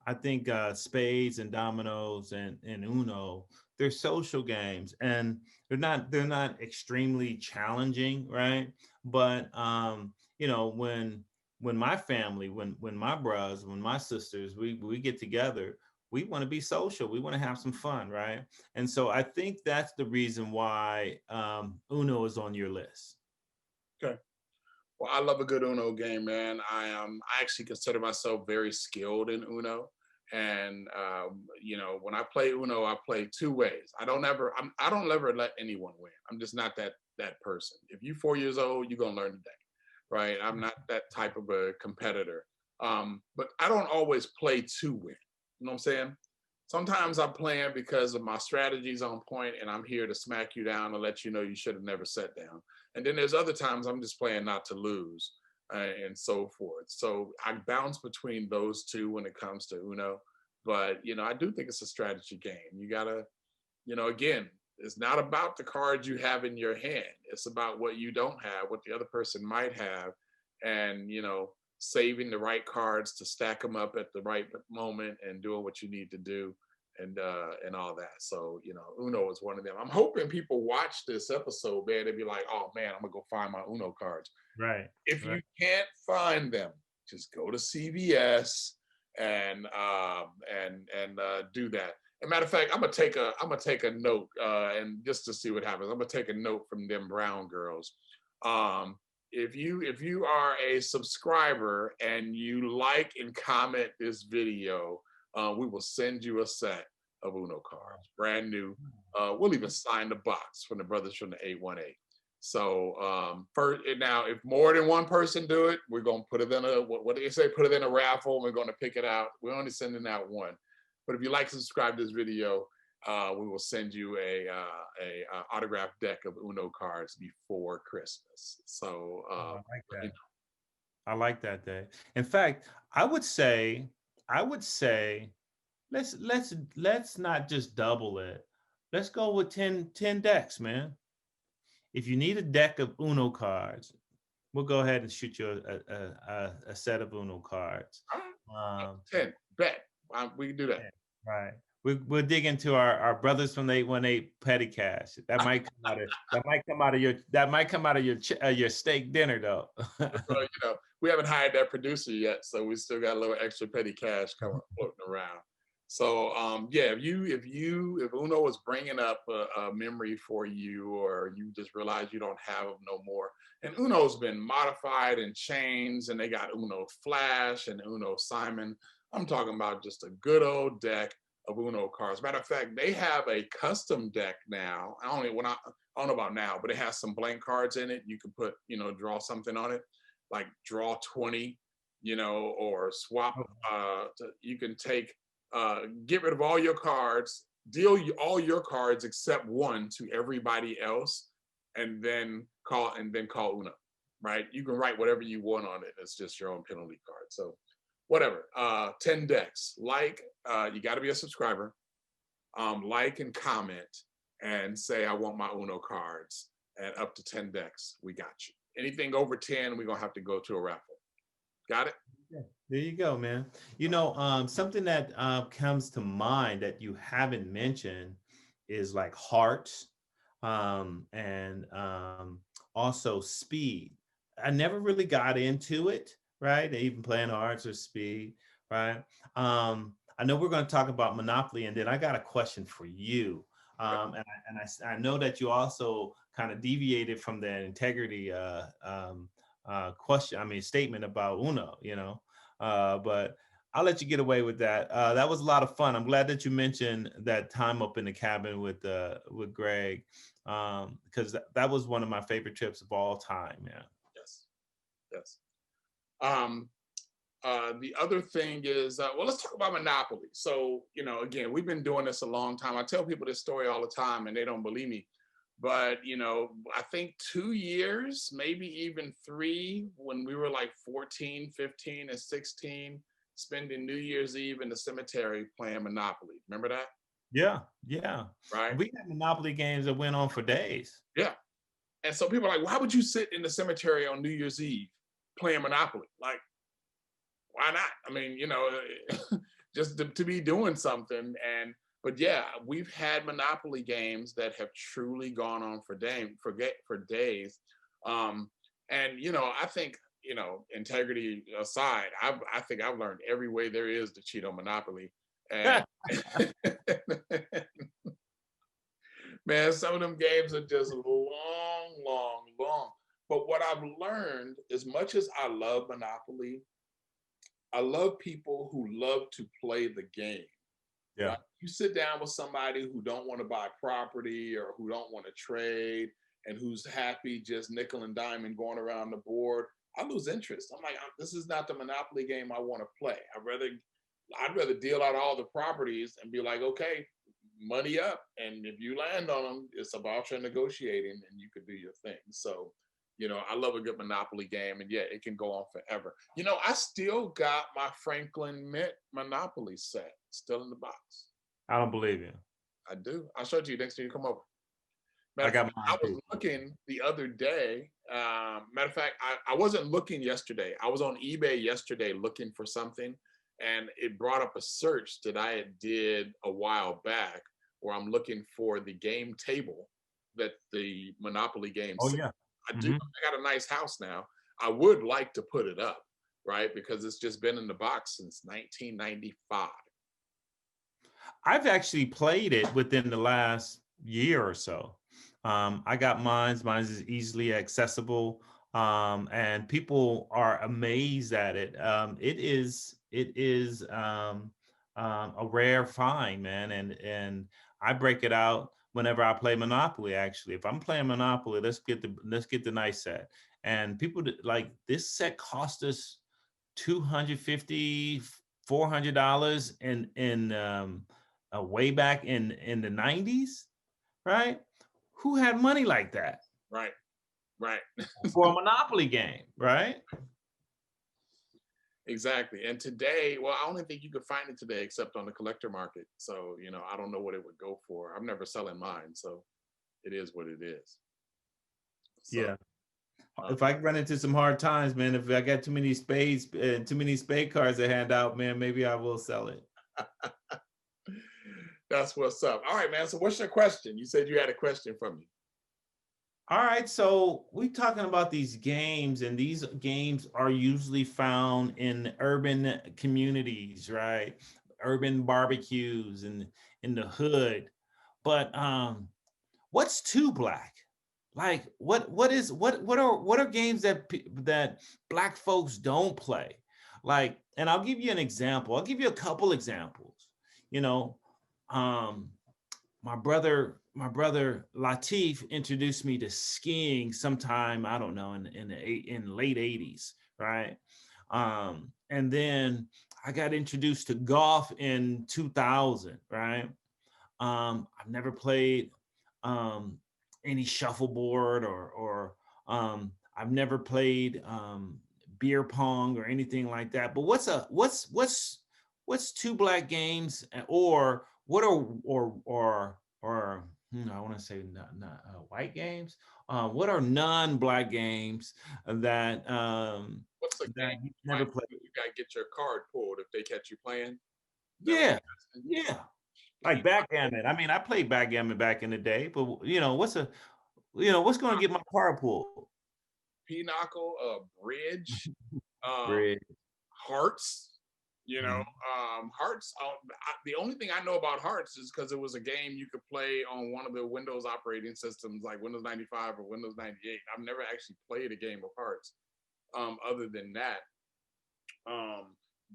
I think Spades and Dominoes and Uno, they're social games, and they're not extremely challenging, right? But you know, when my family, when my brothers, when my sisters, we get together, we want to be social. We want to have some fun, right? And so I think that's the reason why Uno is on your list. Okay. Well, I love a good Uno game, man. I actually consider myself very skilled in Uno, and when I play Uno, I play two ways. I don't ever let anyone win. I'm just not that person. If you're 4 years old, you're gonna learn today, right? I'm not that type of a competitor. But I don't always play to win. You know what I'm saying? Sometimes I'm playing because of my strategies on point, and I'm here to smack you down and let you know you should have never sat down. And then there's other times I'm just playing not to lose, and so forth. So I bounce between those two when it comes to Uno. But I do think it's a strategy game. You gotta, again, it's not about the cards you have in your hand. It's about what you don't have, what the other person might have, and saving the right cards to stack them up at the right moment and doing what you need to do and all that. So Uno is one of them. I'm hoping people watch this episode, man. They'd be like, "Oh man, I'm gonna go find my Uno cards." Right. If Right. you can't find them, just go to CVS and do that. As a matter of fact, I'm gonna take a note and just to see what happens. I'm gonna take a note from them brown girls. Um, if you are a subscriber and you like and comment this video, we will send you a set of Uno cards, brand new. We'll even sign the box from the brothers from the 818. So first, now, if more than one person do it, we're gonna put it in a what do you say? Put it in a raffle. And we're gonna pick it out. We're only sending out one. But if you like to subscribe to this video, we will send you a autographed deck of Uno cards before Christmas. So I like that. I like that, Dave. In fact, I would say, let's not just double it. Let's go with 10 decks, man. If you need a deck of Uno cards, we'll go ahead and shoot you a set of Uno cards. 10 bet. We can do that. Right. We'll dig into our brothers from the 818 petty cash. That might come out of your steak dinner though. So, we haven't hired that producer yet, so we still got a little extra petty cash coming floating around. So yeah, if Uno is bringing up a memory for you, or you just realize you don't have them no more, and Uno's been modified and changed, and they got Uno Flash and Uno Simon. I'm talking about just a good old deck of Uno cards. Matter of fact, they have a custom deck now. I don't know about now, but it has some blank cards in it. You can put, draw something on it, like draw 20, or swap. You can get rid of all your cards, deal all your cards except one to everybody else, and then call Uno. Right? You can write whatever you want on it. It's just your own penalty card. So whatever. 10 decks. You got to be a subscriber. Like and comment and say, I want my Uno cards, and up to 10 decks. We got you. Anything over 10, we're going to have to go to a raffle. Got it? Yeah, there you go, man. Something that comes to mind that you haven't mentioned is like hearts, and also speed. I never really got into it, right? Even playing hearts or speed, right? I know we're going to talk about Monopoly, and then I got a question for you. I know that you also kind of deviated from the integrity statement about Uno, but I'll let you get away with that. That was a lot of fun. I'm glad that you mentioned that time up in the cabin with Greg, because that was one of my favorite trips of all time. Yeah. Yes. Yes. Um, The other thing is, well, let's talk about Monopoly. So, you know, again, we've been doing this a long time. I tell people this story all the time and they don't believe me. But, you know, I think 2 years, maybe even 3, when we were like 14, 15, and 16, spending New Year's Eve in the cemetery playing Monopoly. Remember that? Yeah, yeah. Right? We had Monopoly games that went on for days. Yeah. And so people are like, why would you sit in the cemetery on New Year's Eve playing Monopoly? Like, why not? I mean, you know, just to be doing something. But yeah, we've had Monopoly games that have truly gone on for days. And you know, I think, you know, integrity aside, I think I've learned every way there is to cheat on Monopoly. And man, some of them games are just long, long, long. But what I've learned, as much as I love Monopoly, I love people who love to play the game. Yeah. Right? You sit down with somebody who don't want to buy property or who don't want to trade and who's happy just nickel and diamond going around the board. I lose interest. I'm like, this is not the Monopoly game I want to play. I'd rather deal out all the properties and be like, okay, money up. And if you land on them, it's about your negotiating and you could do your thing. So, you know, I love a good Monopoly game, and yeah, it can go on forever. You know, I still got my Franklin Mint Monopoly set still in the box. I don't believe you. I do. I'll show it to you next time you come over. I got mine I was too. looking the other day. Matter of fact, I wasn't looking yesterday. I was on eBay yesterday looking for something, and it brought up a search that I did a while back where I'm looking for the game table that the Monopoly game Oh set. yeah. I do. I got a nice house now. I would like to put it up, right? Because it's just been in the box since 1995. I've actually played it within the last year or so. I got mine. Mine is easily accessible, and people are amazed at it. It is a rare find, man, and I break it out whenever I play Monopoly. Actually, if I'm playing Monopoly, let's get the nice set. And people like this set cost us $250, $400 in way back in the 90s, right? Who had money like that Right. Right. for a Monopoly game, right? Exactly. And today, well, I don't think you could find it today except on the collector market. So, you know, I don't know what it would go for. I'm never selling mine. So it is what it is. So, Yeah. If I run into some hard times, man, if I got too many spade cards to hand out, man, maybe I will sell it. That's what's up. All right, man. So what's your question? You said you had a question for me. All right, so we're talking about these games, and these games are usually found in urban communities, right? Urban barbecues and in the hood. But what's Two Black? Like, what are games that Black folks don't play? Like, and I'll give you an example. I'll give you a couple examples. You know, my brother Latif introduced me to skiing sometime, I don't know, in late 80s, right? And then I got introduced to golf in 2000, right? I've never played any shuffleboard or I've never played beer pong or anything like that. But what's Two Black games, or what are I want to say not white games? What are non-Black games that What's the that game you never played? you got to get your card pulled if they catch you playing? Yeah, yeah. Like backgammon. I mean, I played backgammon back in the day, but what's going to get my car pulled? Pinochle, bridge, Bridge. hearts. You know, Hearts. The only thing I know about Hearts is because it was a game you could play on one of the Windows operating systems, like Windows 95 or Windows 98. I've never actually played a game of Hearts. Other than that,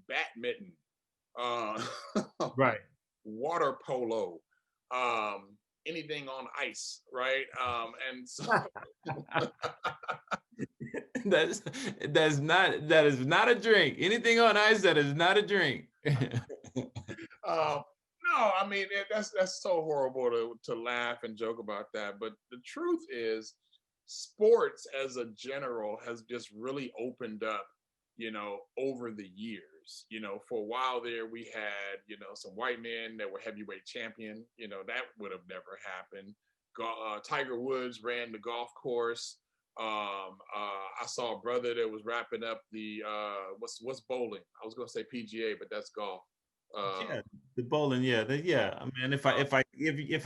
badminton, Right. water polo, anything on ice, right? And so That is not a drink. Anything on ice that is not a drink. No, I mean that's so horrible to laugh and joke about that. But the truth is, sports as a general has just really opened up, over the years. For a while there, we had some white men that were heavyweight champion. That would have never happened. Tiger Woods ran the golf course. I saw a brother that was wrapping up the what's bowling. I was gonna say PGA, but that's golf. Yeah, the bowling. Yeah, yeah. I mean, if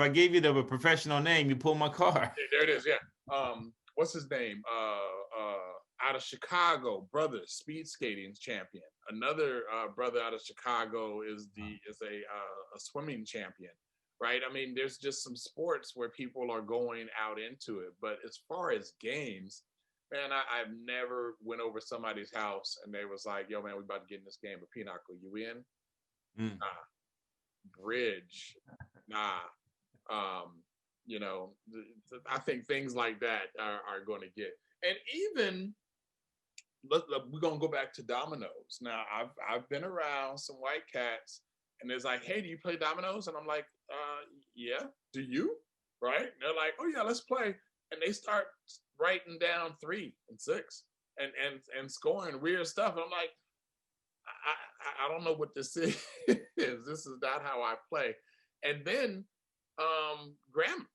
I gave you the professional name, you pull my car. There it is. Yeah. What's his name? Out of Chicago, brother, speed skating champion. Another brother out of Chicago is a swimming champion. Right. I mean, there's just some sports where people are going out into it. But as far as games, man, I've never went over somebody's house and they was like, "Yo, man, we about to get in this game of Pinochle. You in?" Nah. Bridge. Nah. I think things like that are going to get. And even we're going to go back to dominoes. Now, I've been around some white cats, and it's like, "Hey, do you play dominoes?" And I'm like, "Yeah." "Do you?" Right? And they're like, "Oh yeah, let's play." And they start writing down 3 and 6 and scoring weird stuff. And I'm like, I don't know what this is. This is not how I play. And then Graham,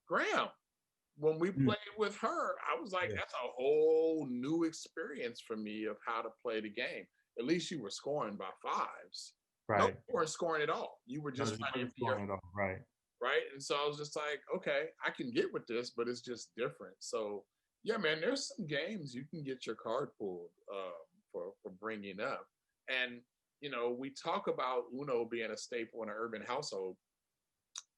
when we played with her, I was like, that's a whole new experience for me of how to play the game. At least you were scoring by 5s. Right. No, you weren't scoring at all. You were just fighting for your right. Right. And so I was just like, okay, I can get with this, but it's just different. So yeah, man, there's some games you can get your card pulled for bringing up. And we talk about Uno being a staple in an urban household.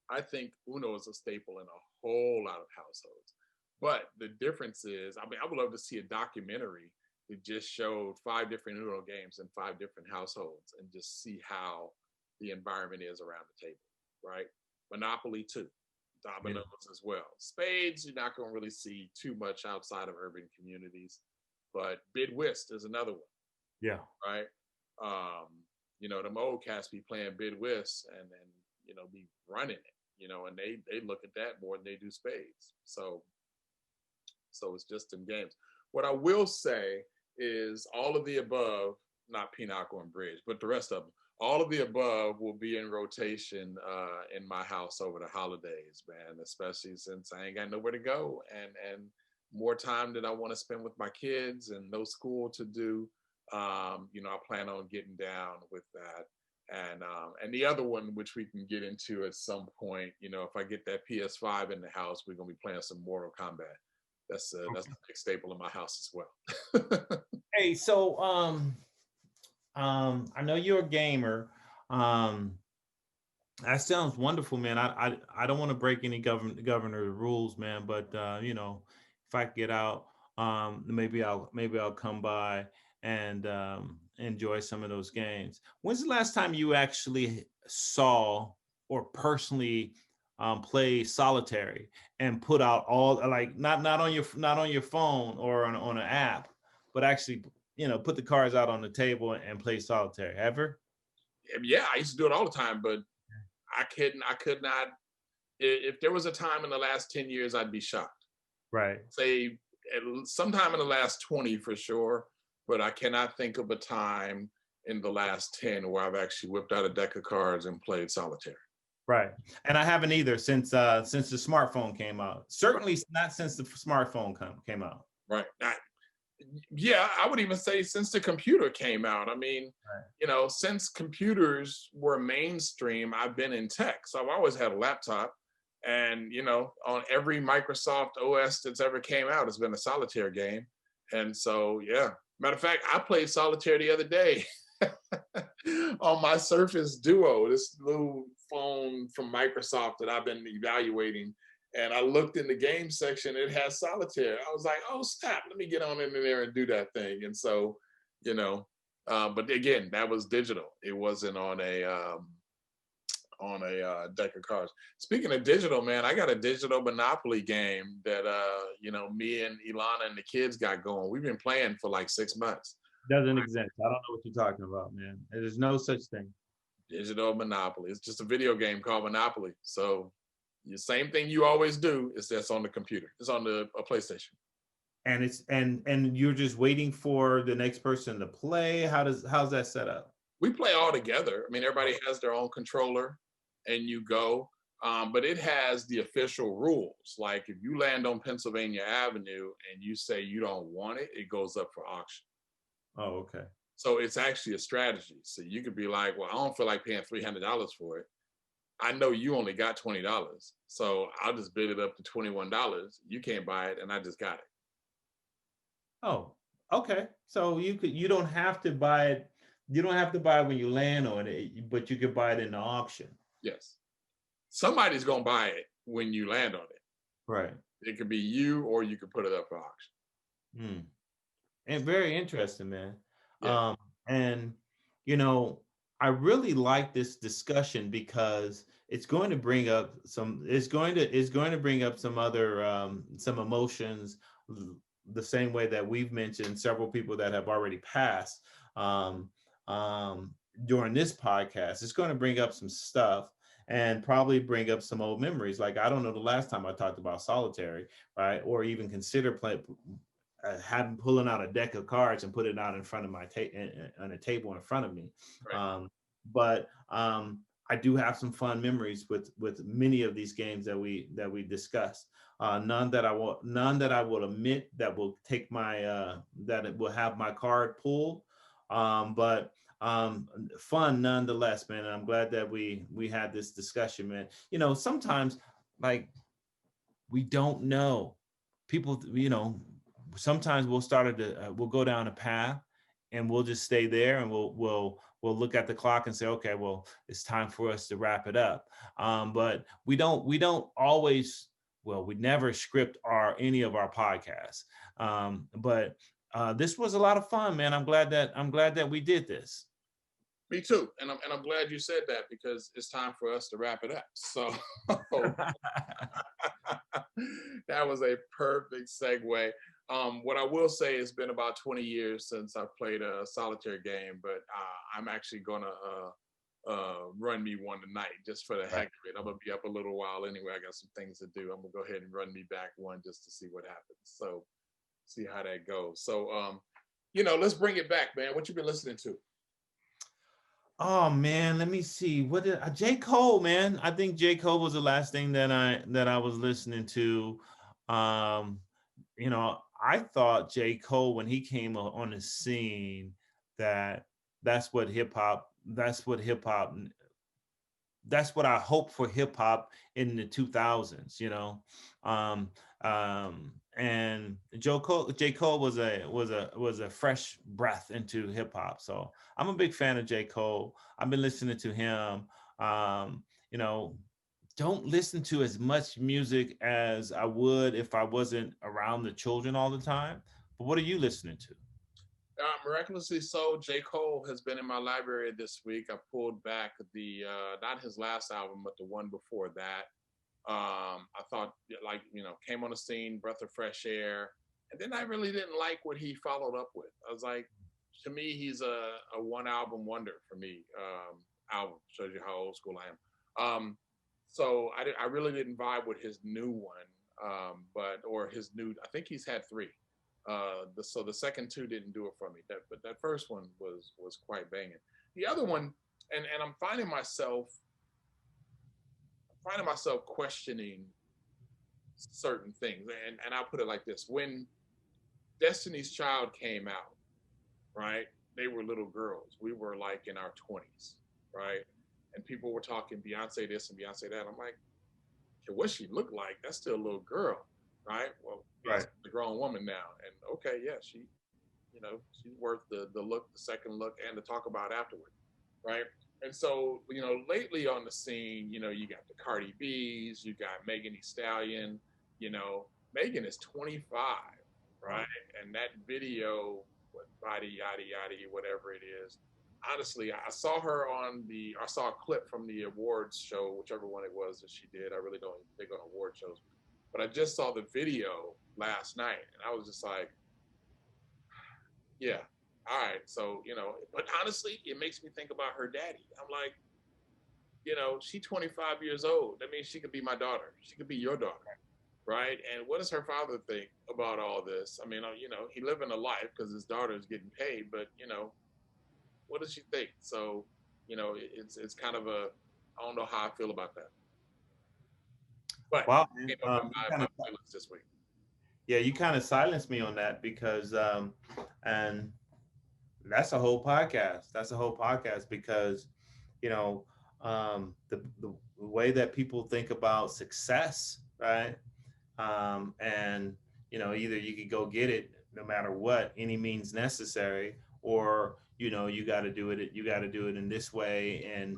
I think Uno is a staple in a whole lot of households. But the difference is, I mean, I would love to see a documentary that just showed 5 different Uno games in 5 different households and just see how the environment is around the table, right? Monopoly too, Dominoes as well. Spades, you're not going to really see too much outside of urban communities, but Bid Whist is another one. Yeah. Right. Them old cats be playing Bid Whist and be running it, and they look at that more than they do spades. So it's just them games. What I will say is all of the above, not Pinochle and Bridge, but the rest of them, all of the above will be in rotation in my house over the holidays, man, especially since I ain't got nowhere to go and more time that I want to spend with my kids and no school to do. I plan on getting down with that. And the other one, which we can get into at some point, if I get that PS5 in the house, we're going to be playing some Mortal Kombat. That's a big staple in my house as well. Hey, so I know you're a gamer. That sounds wonderful, man. I don't want to break any governor rules, man, but if I get out, maybe I'll come by and enjoy some of those games. When's the last time you actually saw or personally play solitary and put out all, like, not on your phone or on an app, but actually put the cards out on the table and play solitary? Ever? Yeah, I used to do it all the time, but I could not. If there was a time in the last 10 years, I'd be shocked. Right. Say sometime in the last 20 for sure, but I cannot think of a time in the last 10 where I've actually whipped out a deck of cards and played solitaire. Right. And I haven't either since the smartphone came out. Certainly not since the smartphone came out. Right. I would even say since the computer came out. I mean, right. Since computers were mainstream, I've been in tech. So I've always had a laptop. And, on every Microsoft OS that's ever came out, it's been a solitaire game. And so, yeah. Matter of fact, I played solitaire the other day on my Surface Duo, this little phone from Microsoft that I've been evaluating. And I looked in the game section, it has solitaire. I was like, oh, snap, let me get on in there and do that thing. And so, but again, that was digital. It wasn't on on a deck of cards. Speaking of digital, man, I got a digital Monopoly game that me and Ilana and the kids got going. We've been playing for like 6 months. Doesn't exist. I don't know what you're talking about, man. There's no such thing. Digital Monopoly. It's just a video game called Monopoly. So the same thing you always do is that's on the computer. It's on a PlayStation. And it's and you're just waiting for the next person to play. How's that set up? We play all together. I mean, everybody has their own controller, and you go. But it has the official rules. Like if you land on Pennsylvania Avenue and you say you don't want it, it goes up for auction. Oh, okay. So it's actually a strategy. So you could be like, well, I don't feel like paying $300 for it. I know you only got $20. So I'll just bid it up to $21. You can't buy it, and I just got it. Oh, okay. So you don't have to buy it. You don't have to buy it when you land on it, but you could buy it in the auction. Yes. Somebody's gonna buy it when you land on it. Right. It could be you, or you could put it up for auction. Hmm. And very interesting, man. Yeah. And I really like this discussion because it's going to bring up bring up some other some emotions, the same way that we've mentioned several people that have already passed during this podcast. It's going to bring up some stuff and probably bring up some old memories. Like, I don't know the last time I talked about solitary, right? Or even consider pulling out a deck of cards and put it out in front of my on a table in front of me. Right. But I do have some fun memories with many of these games that we discussed. None that I will admit that will take my that it will have my card pulled, but fun nonetheless, man. And I'm glad that we had this discussion, man. Sometimes, like, we don't know people. Sometimes we'll go down a path and we'll just stay there, and we'll look at the clock and say, okay, well, it's time for us to wrap it up. But we don't always, we never script any of our podcasts. But this was a lot of fun, man. I'm glad that we did this. Me too, and I'm glad you said that, because it's time for us to wrap it up. So that was a perfect segue. What I will say, it's been about 20 years since I played a solitaire game, but I'm actually gonna run me one tonight just for the heck of it. I'm gonna be up a little while anyway. I got some things to do. I'm gonna go ahead and run me back one just to see what happens. So see how that goes. So let's bring it back, man. What you been listening to? Oh man, let me see. What did J. Cole, man? I think J. Cole was the last thing that I was listening to. I thought J. Cole, when he came on the scene, that's what I hope for hip hop in the 2000s, and J. Cole was a fresh breath into hip hop. So I'm a big fan of J. Cole. I've been listening to him. Don't listen to as much music as I would if I wasn't around the children all the time. But what are you listening to? Miraculously so, J. Cole has been in my library this week. I pulled back the not his last album, but the one before that. I thought, came on the scene, breath of fresh air, and then I really didn't like what he followed up with. I was like, to me, he's a one album wonder for me. Album shows you how old school I am. So I really didn't vibe with his new one, I think he's had three. So the second two didn't do it for me. But that first one was quite banging. The other one, and I'm finding myself questioning certain things. And I'll put it like this: when Destiny's Child came out, right? They were little girls. We were like in our 20s, right? And people were talking Beyonce this and Beyonce that. I'm like, okay, what she look like? That's still a little girl, right? Well, Right. Beyonce's a grown woman now, and okay, yeah, she's worth the look, the second look, and the talk about afterward, right? And so, lately on the scene, you got the Cardi B's, you got Megan Thee Stallion. Megan is 25, right? And that video, what, body yada yada, whatever it is, honestly, I saw her I saw a clip from the awards show, whichever one it was that she did. I really don't think on award shows, but I just saw the video last night, and I was just like, yeah, all right. So, but honestly, it makes me think about her daddy. I'm like, she's 25 years old. That means she could be my daughter. She could be your daughter, right? And what does her father think about all this? I mean, he living a life because his daughter is getting paid, but what does she think? So, it's kind of I don't know how I feel about that. But Wow, it man. came up in my playlist this week. Yeah, you kind of silenced me on that because, and that's a whole podcast. That's a whole podcast because, you know, the way that people think about success, right? And either you could go get it no matter what, any means necessary, or you got to do it. You got to do it in this way, and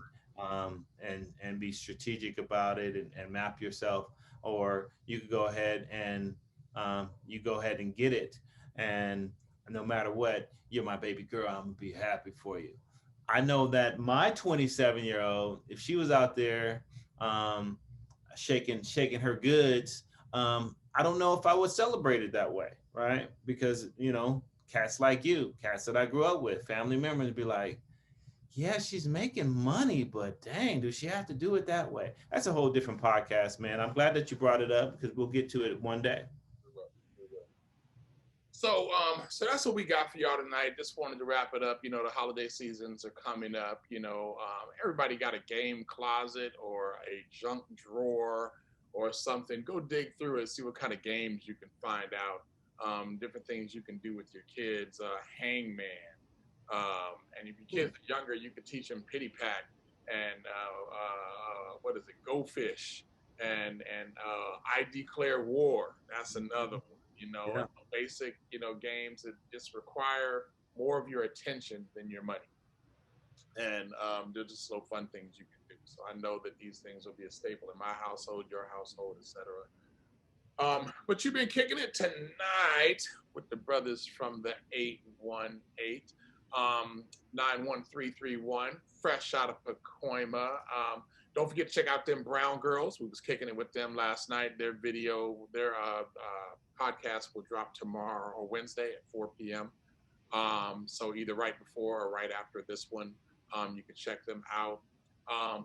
be strategic about it, and map yourself, or you could go ahead and you go ahead and get it, and no matter what, you're my baby girl. I'm gonna be happy for you. I know that my 27-year-old, if she was out there um, shaking her goods, I don't know if I would celebrate it that way, right? Because cats like you, cats that I grew up with, family members be like, yeah, she's making money, but dang, does she have to do it that way? That's a whole different podcast, man. I'm glad that you brought it up because we'll get to it one day. So that's what we got for y'all tonight. Just wanted to wrap it up. The holiday seasons are coming up. Everybody got a game closet or a junk drawer or something. Go dig through it, see what kind of games you can find out. Different things you can do with your kids. Hangman. And if your kids are younger, you could teach them pity pack and what is it? Go fish and I declare war. That's another one. Yeah. Basic, games that just require more of your attention than your money. And they're just so fun things you can do. So I know that these things will be a staple in my household, your household, etc. But you've been kicking it tonight with the brothers from the 818, 91331, fresh out of Pacoima. Don't forget to check out them Brown Girls. We was kicking it with them last night. Their podcast will drop tomorrow or Wednesday at 4 p.m. So either right before or right after this one, you can check them out.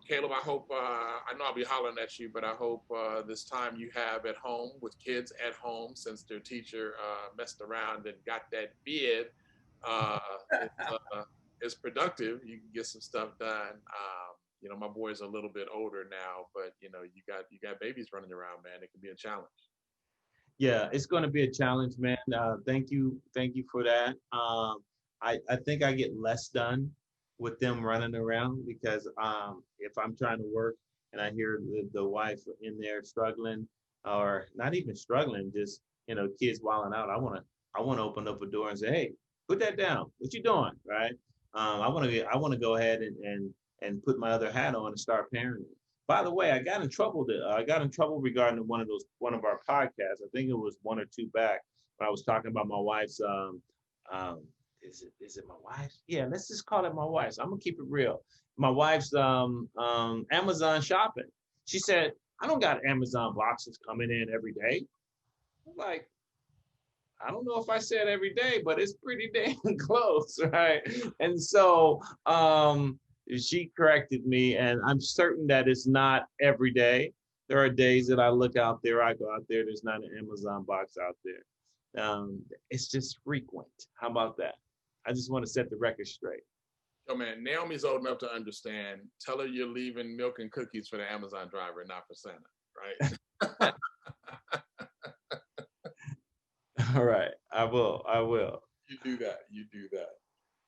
Caleb, I hope, I know I'll be hollering at you, but I hope this time you have at home with kids at home, since their teacher messed around and got that beard, it's productive. You can get some stuff done. My boys are a little bit older now, but you got babies running around, man. It can be a challenge. Yeah, it's going to be a challenge, man. Thank you for that. I think I get less done with them running around because if I'm trying to work and I hear the wife in there struggling, or not even struggling, just kids wilding out, I want to open up a door and say, hey, put that down. What you doing, right? I want to go ahead and put my other hat on and start parenting. By the way, I got in trouble regarding one of our podcasts. I think it was one or two back when I was talking about my wife's is it my wife's? Yeah, let's just call it my wife's. I'm gonna keep it real. My wife's Amazon shopping. She said, I don't got Amazon boxes coming in every day. I'm like, I don't know if I said every day, but it's pretty damn close, right? And so she corrected me, and I'm certain that it's not every day. There are days that I look out there, I go out there, there's not an Amazon box out there. It's just frequent. How about that? I just want to set the record straight. Oh man, Naomi's old enough to understand. Tell her you're leaving milk and cookies for the Amazon driver, not for Santa, right? All right, I will. You do that.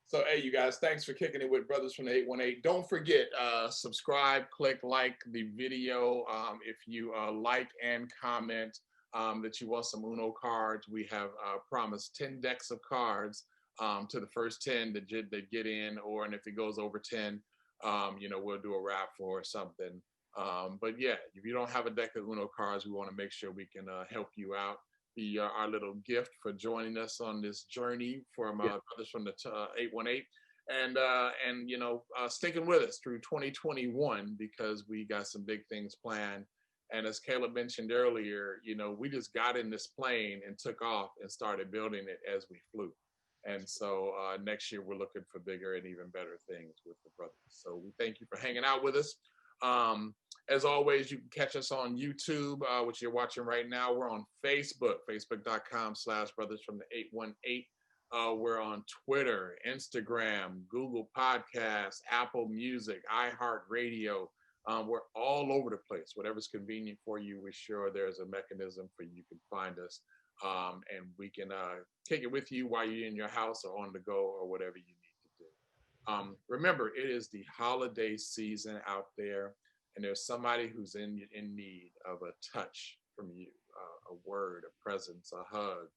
So, hey, you guys, thanks for kicking it with Brothers from the 818. Don't forget, subscribe, click like the video. If you like and comment that you want some Uno cards, we have promised 10 decks of cards to the first 10 that get in, and if it goes over 10, we'll do a raffle or something. But yeah, if you don't have a deck of Uno cards, we want to make sure we can help you out. Be our little gift for joining us on this journey from Brothers from the 818. and sticking with us through 2021 because we got some big things planned. And as Caleb mentioned earlier, we just got in this plane and took off and started building it as we flew. And so next year we're looking for bigger and even better things with the brothers. So we thank you for hanging out with us. As always, you can catch us on YouTube, which you're watching right now. We're on Facebook, facebook.com/brothers from the 818. We're on Twitter, Instagram, Google Podcasts, Apple Music, iHeartRadio. We're all over the place. Whatever's convenient for you, we're sure there's a mechanism for you can find us. And we can take it with you while you're in your house or on the go or whatever you need to do. Remember, it is the holiday season out there, and there's somebody who's in need of a touch from you, a word, a presence, a hug,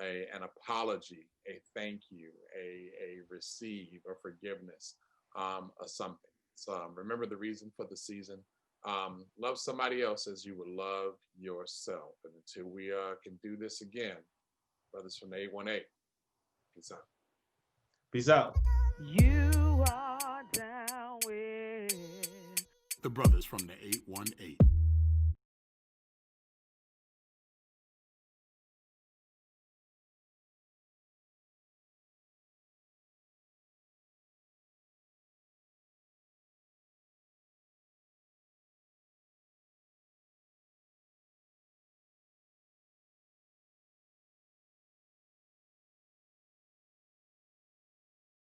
an apology, a thank you, a receive, a forgiveness, or something. So remember the reason for the season. Love somebody else as you would love yourself. And until we can do this again, brothers from the 818, peace out. Peace out. You are down with The brothers from the 818.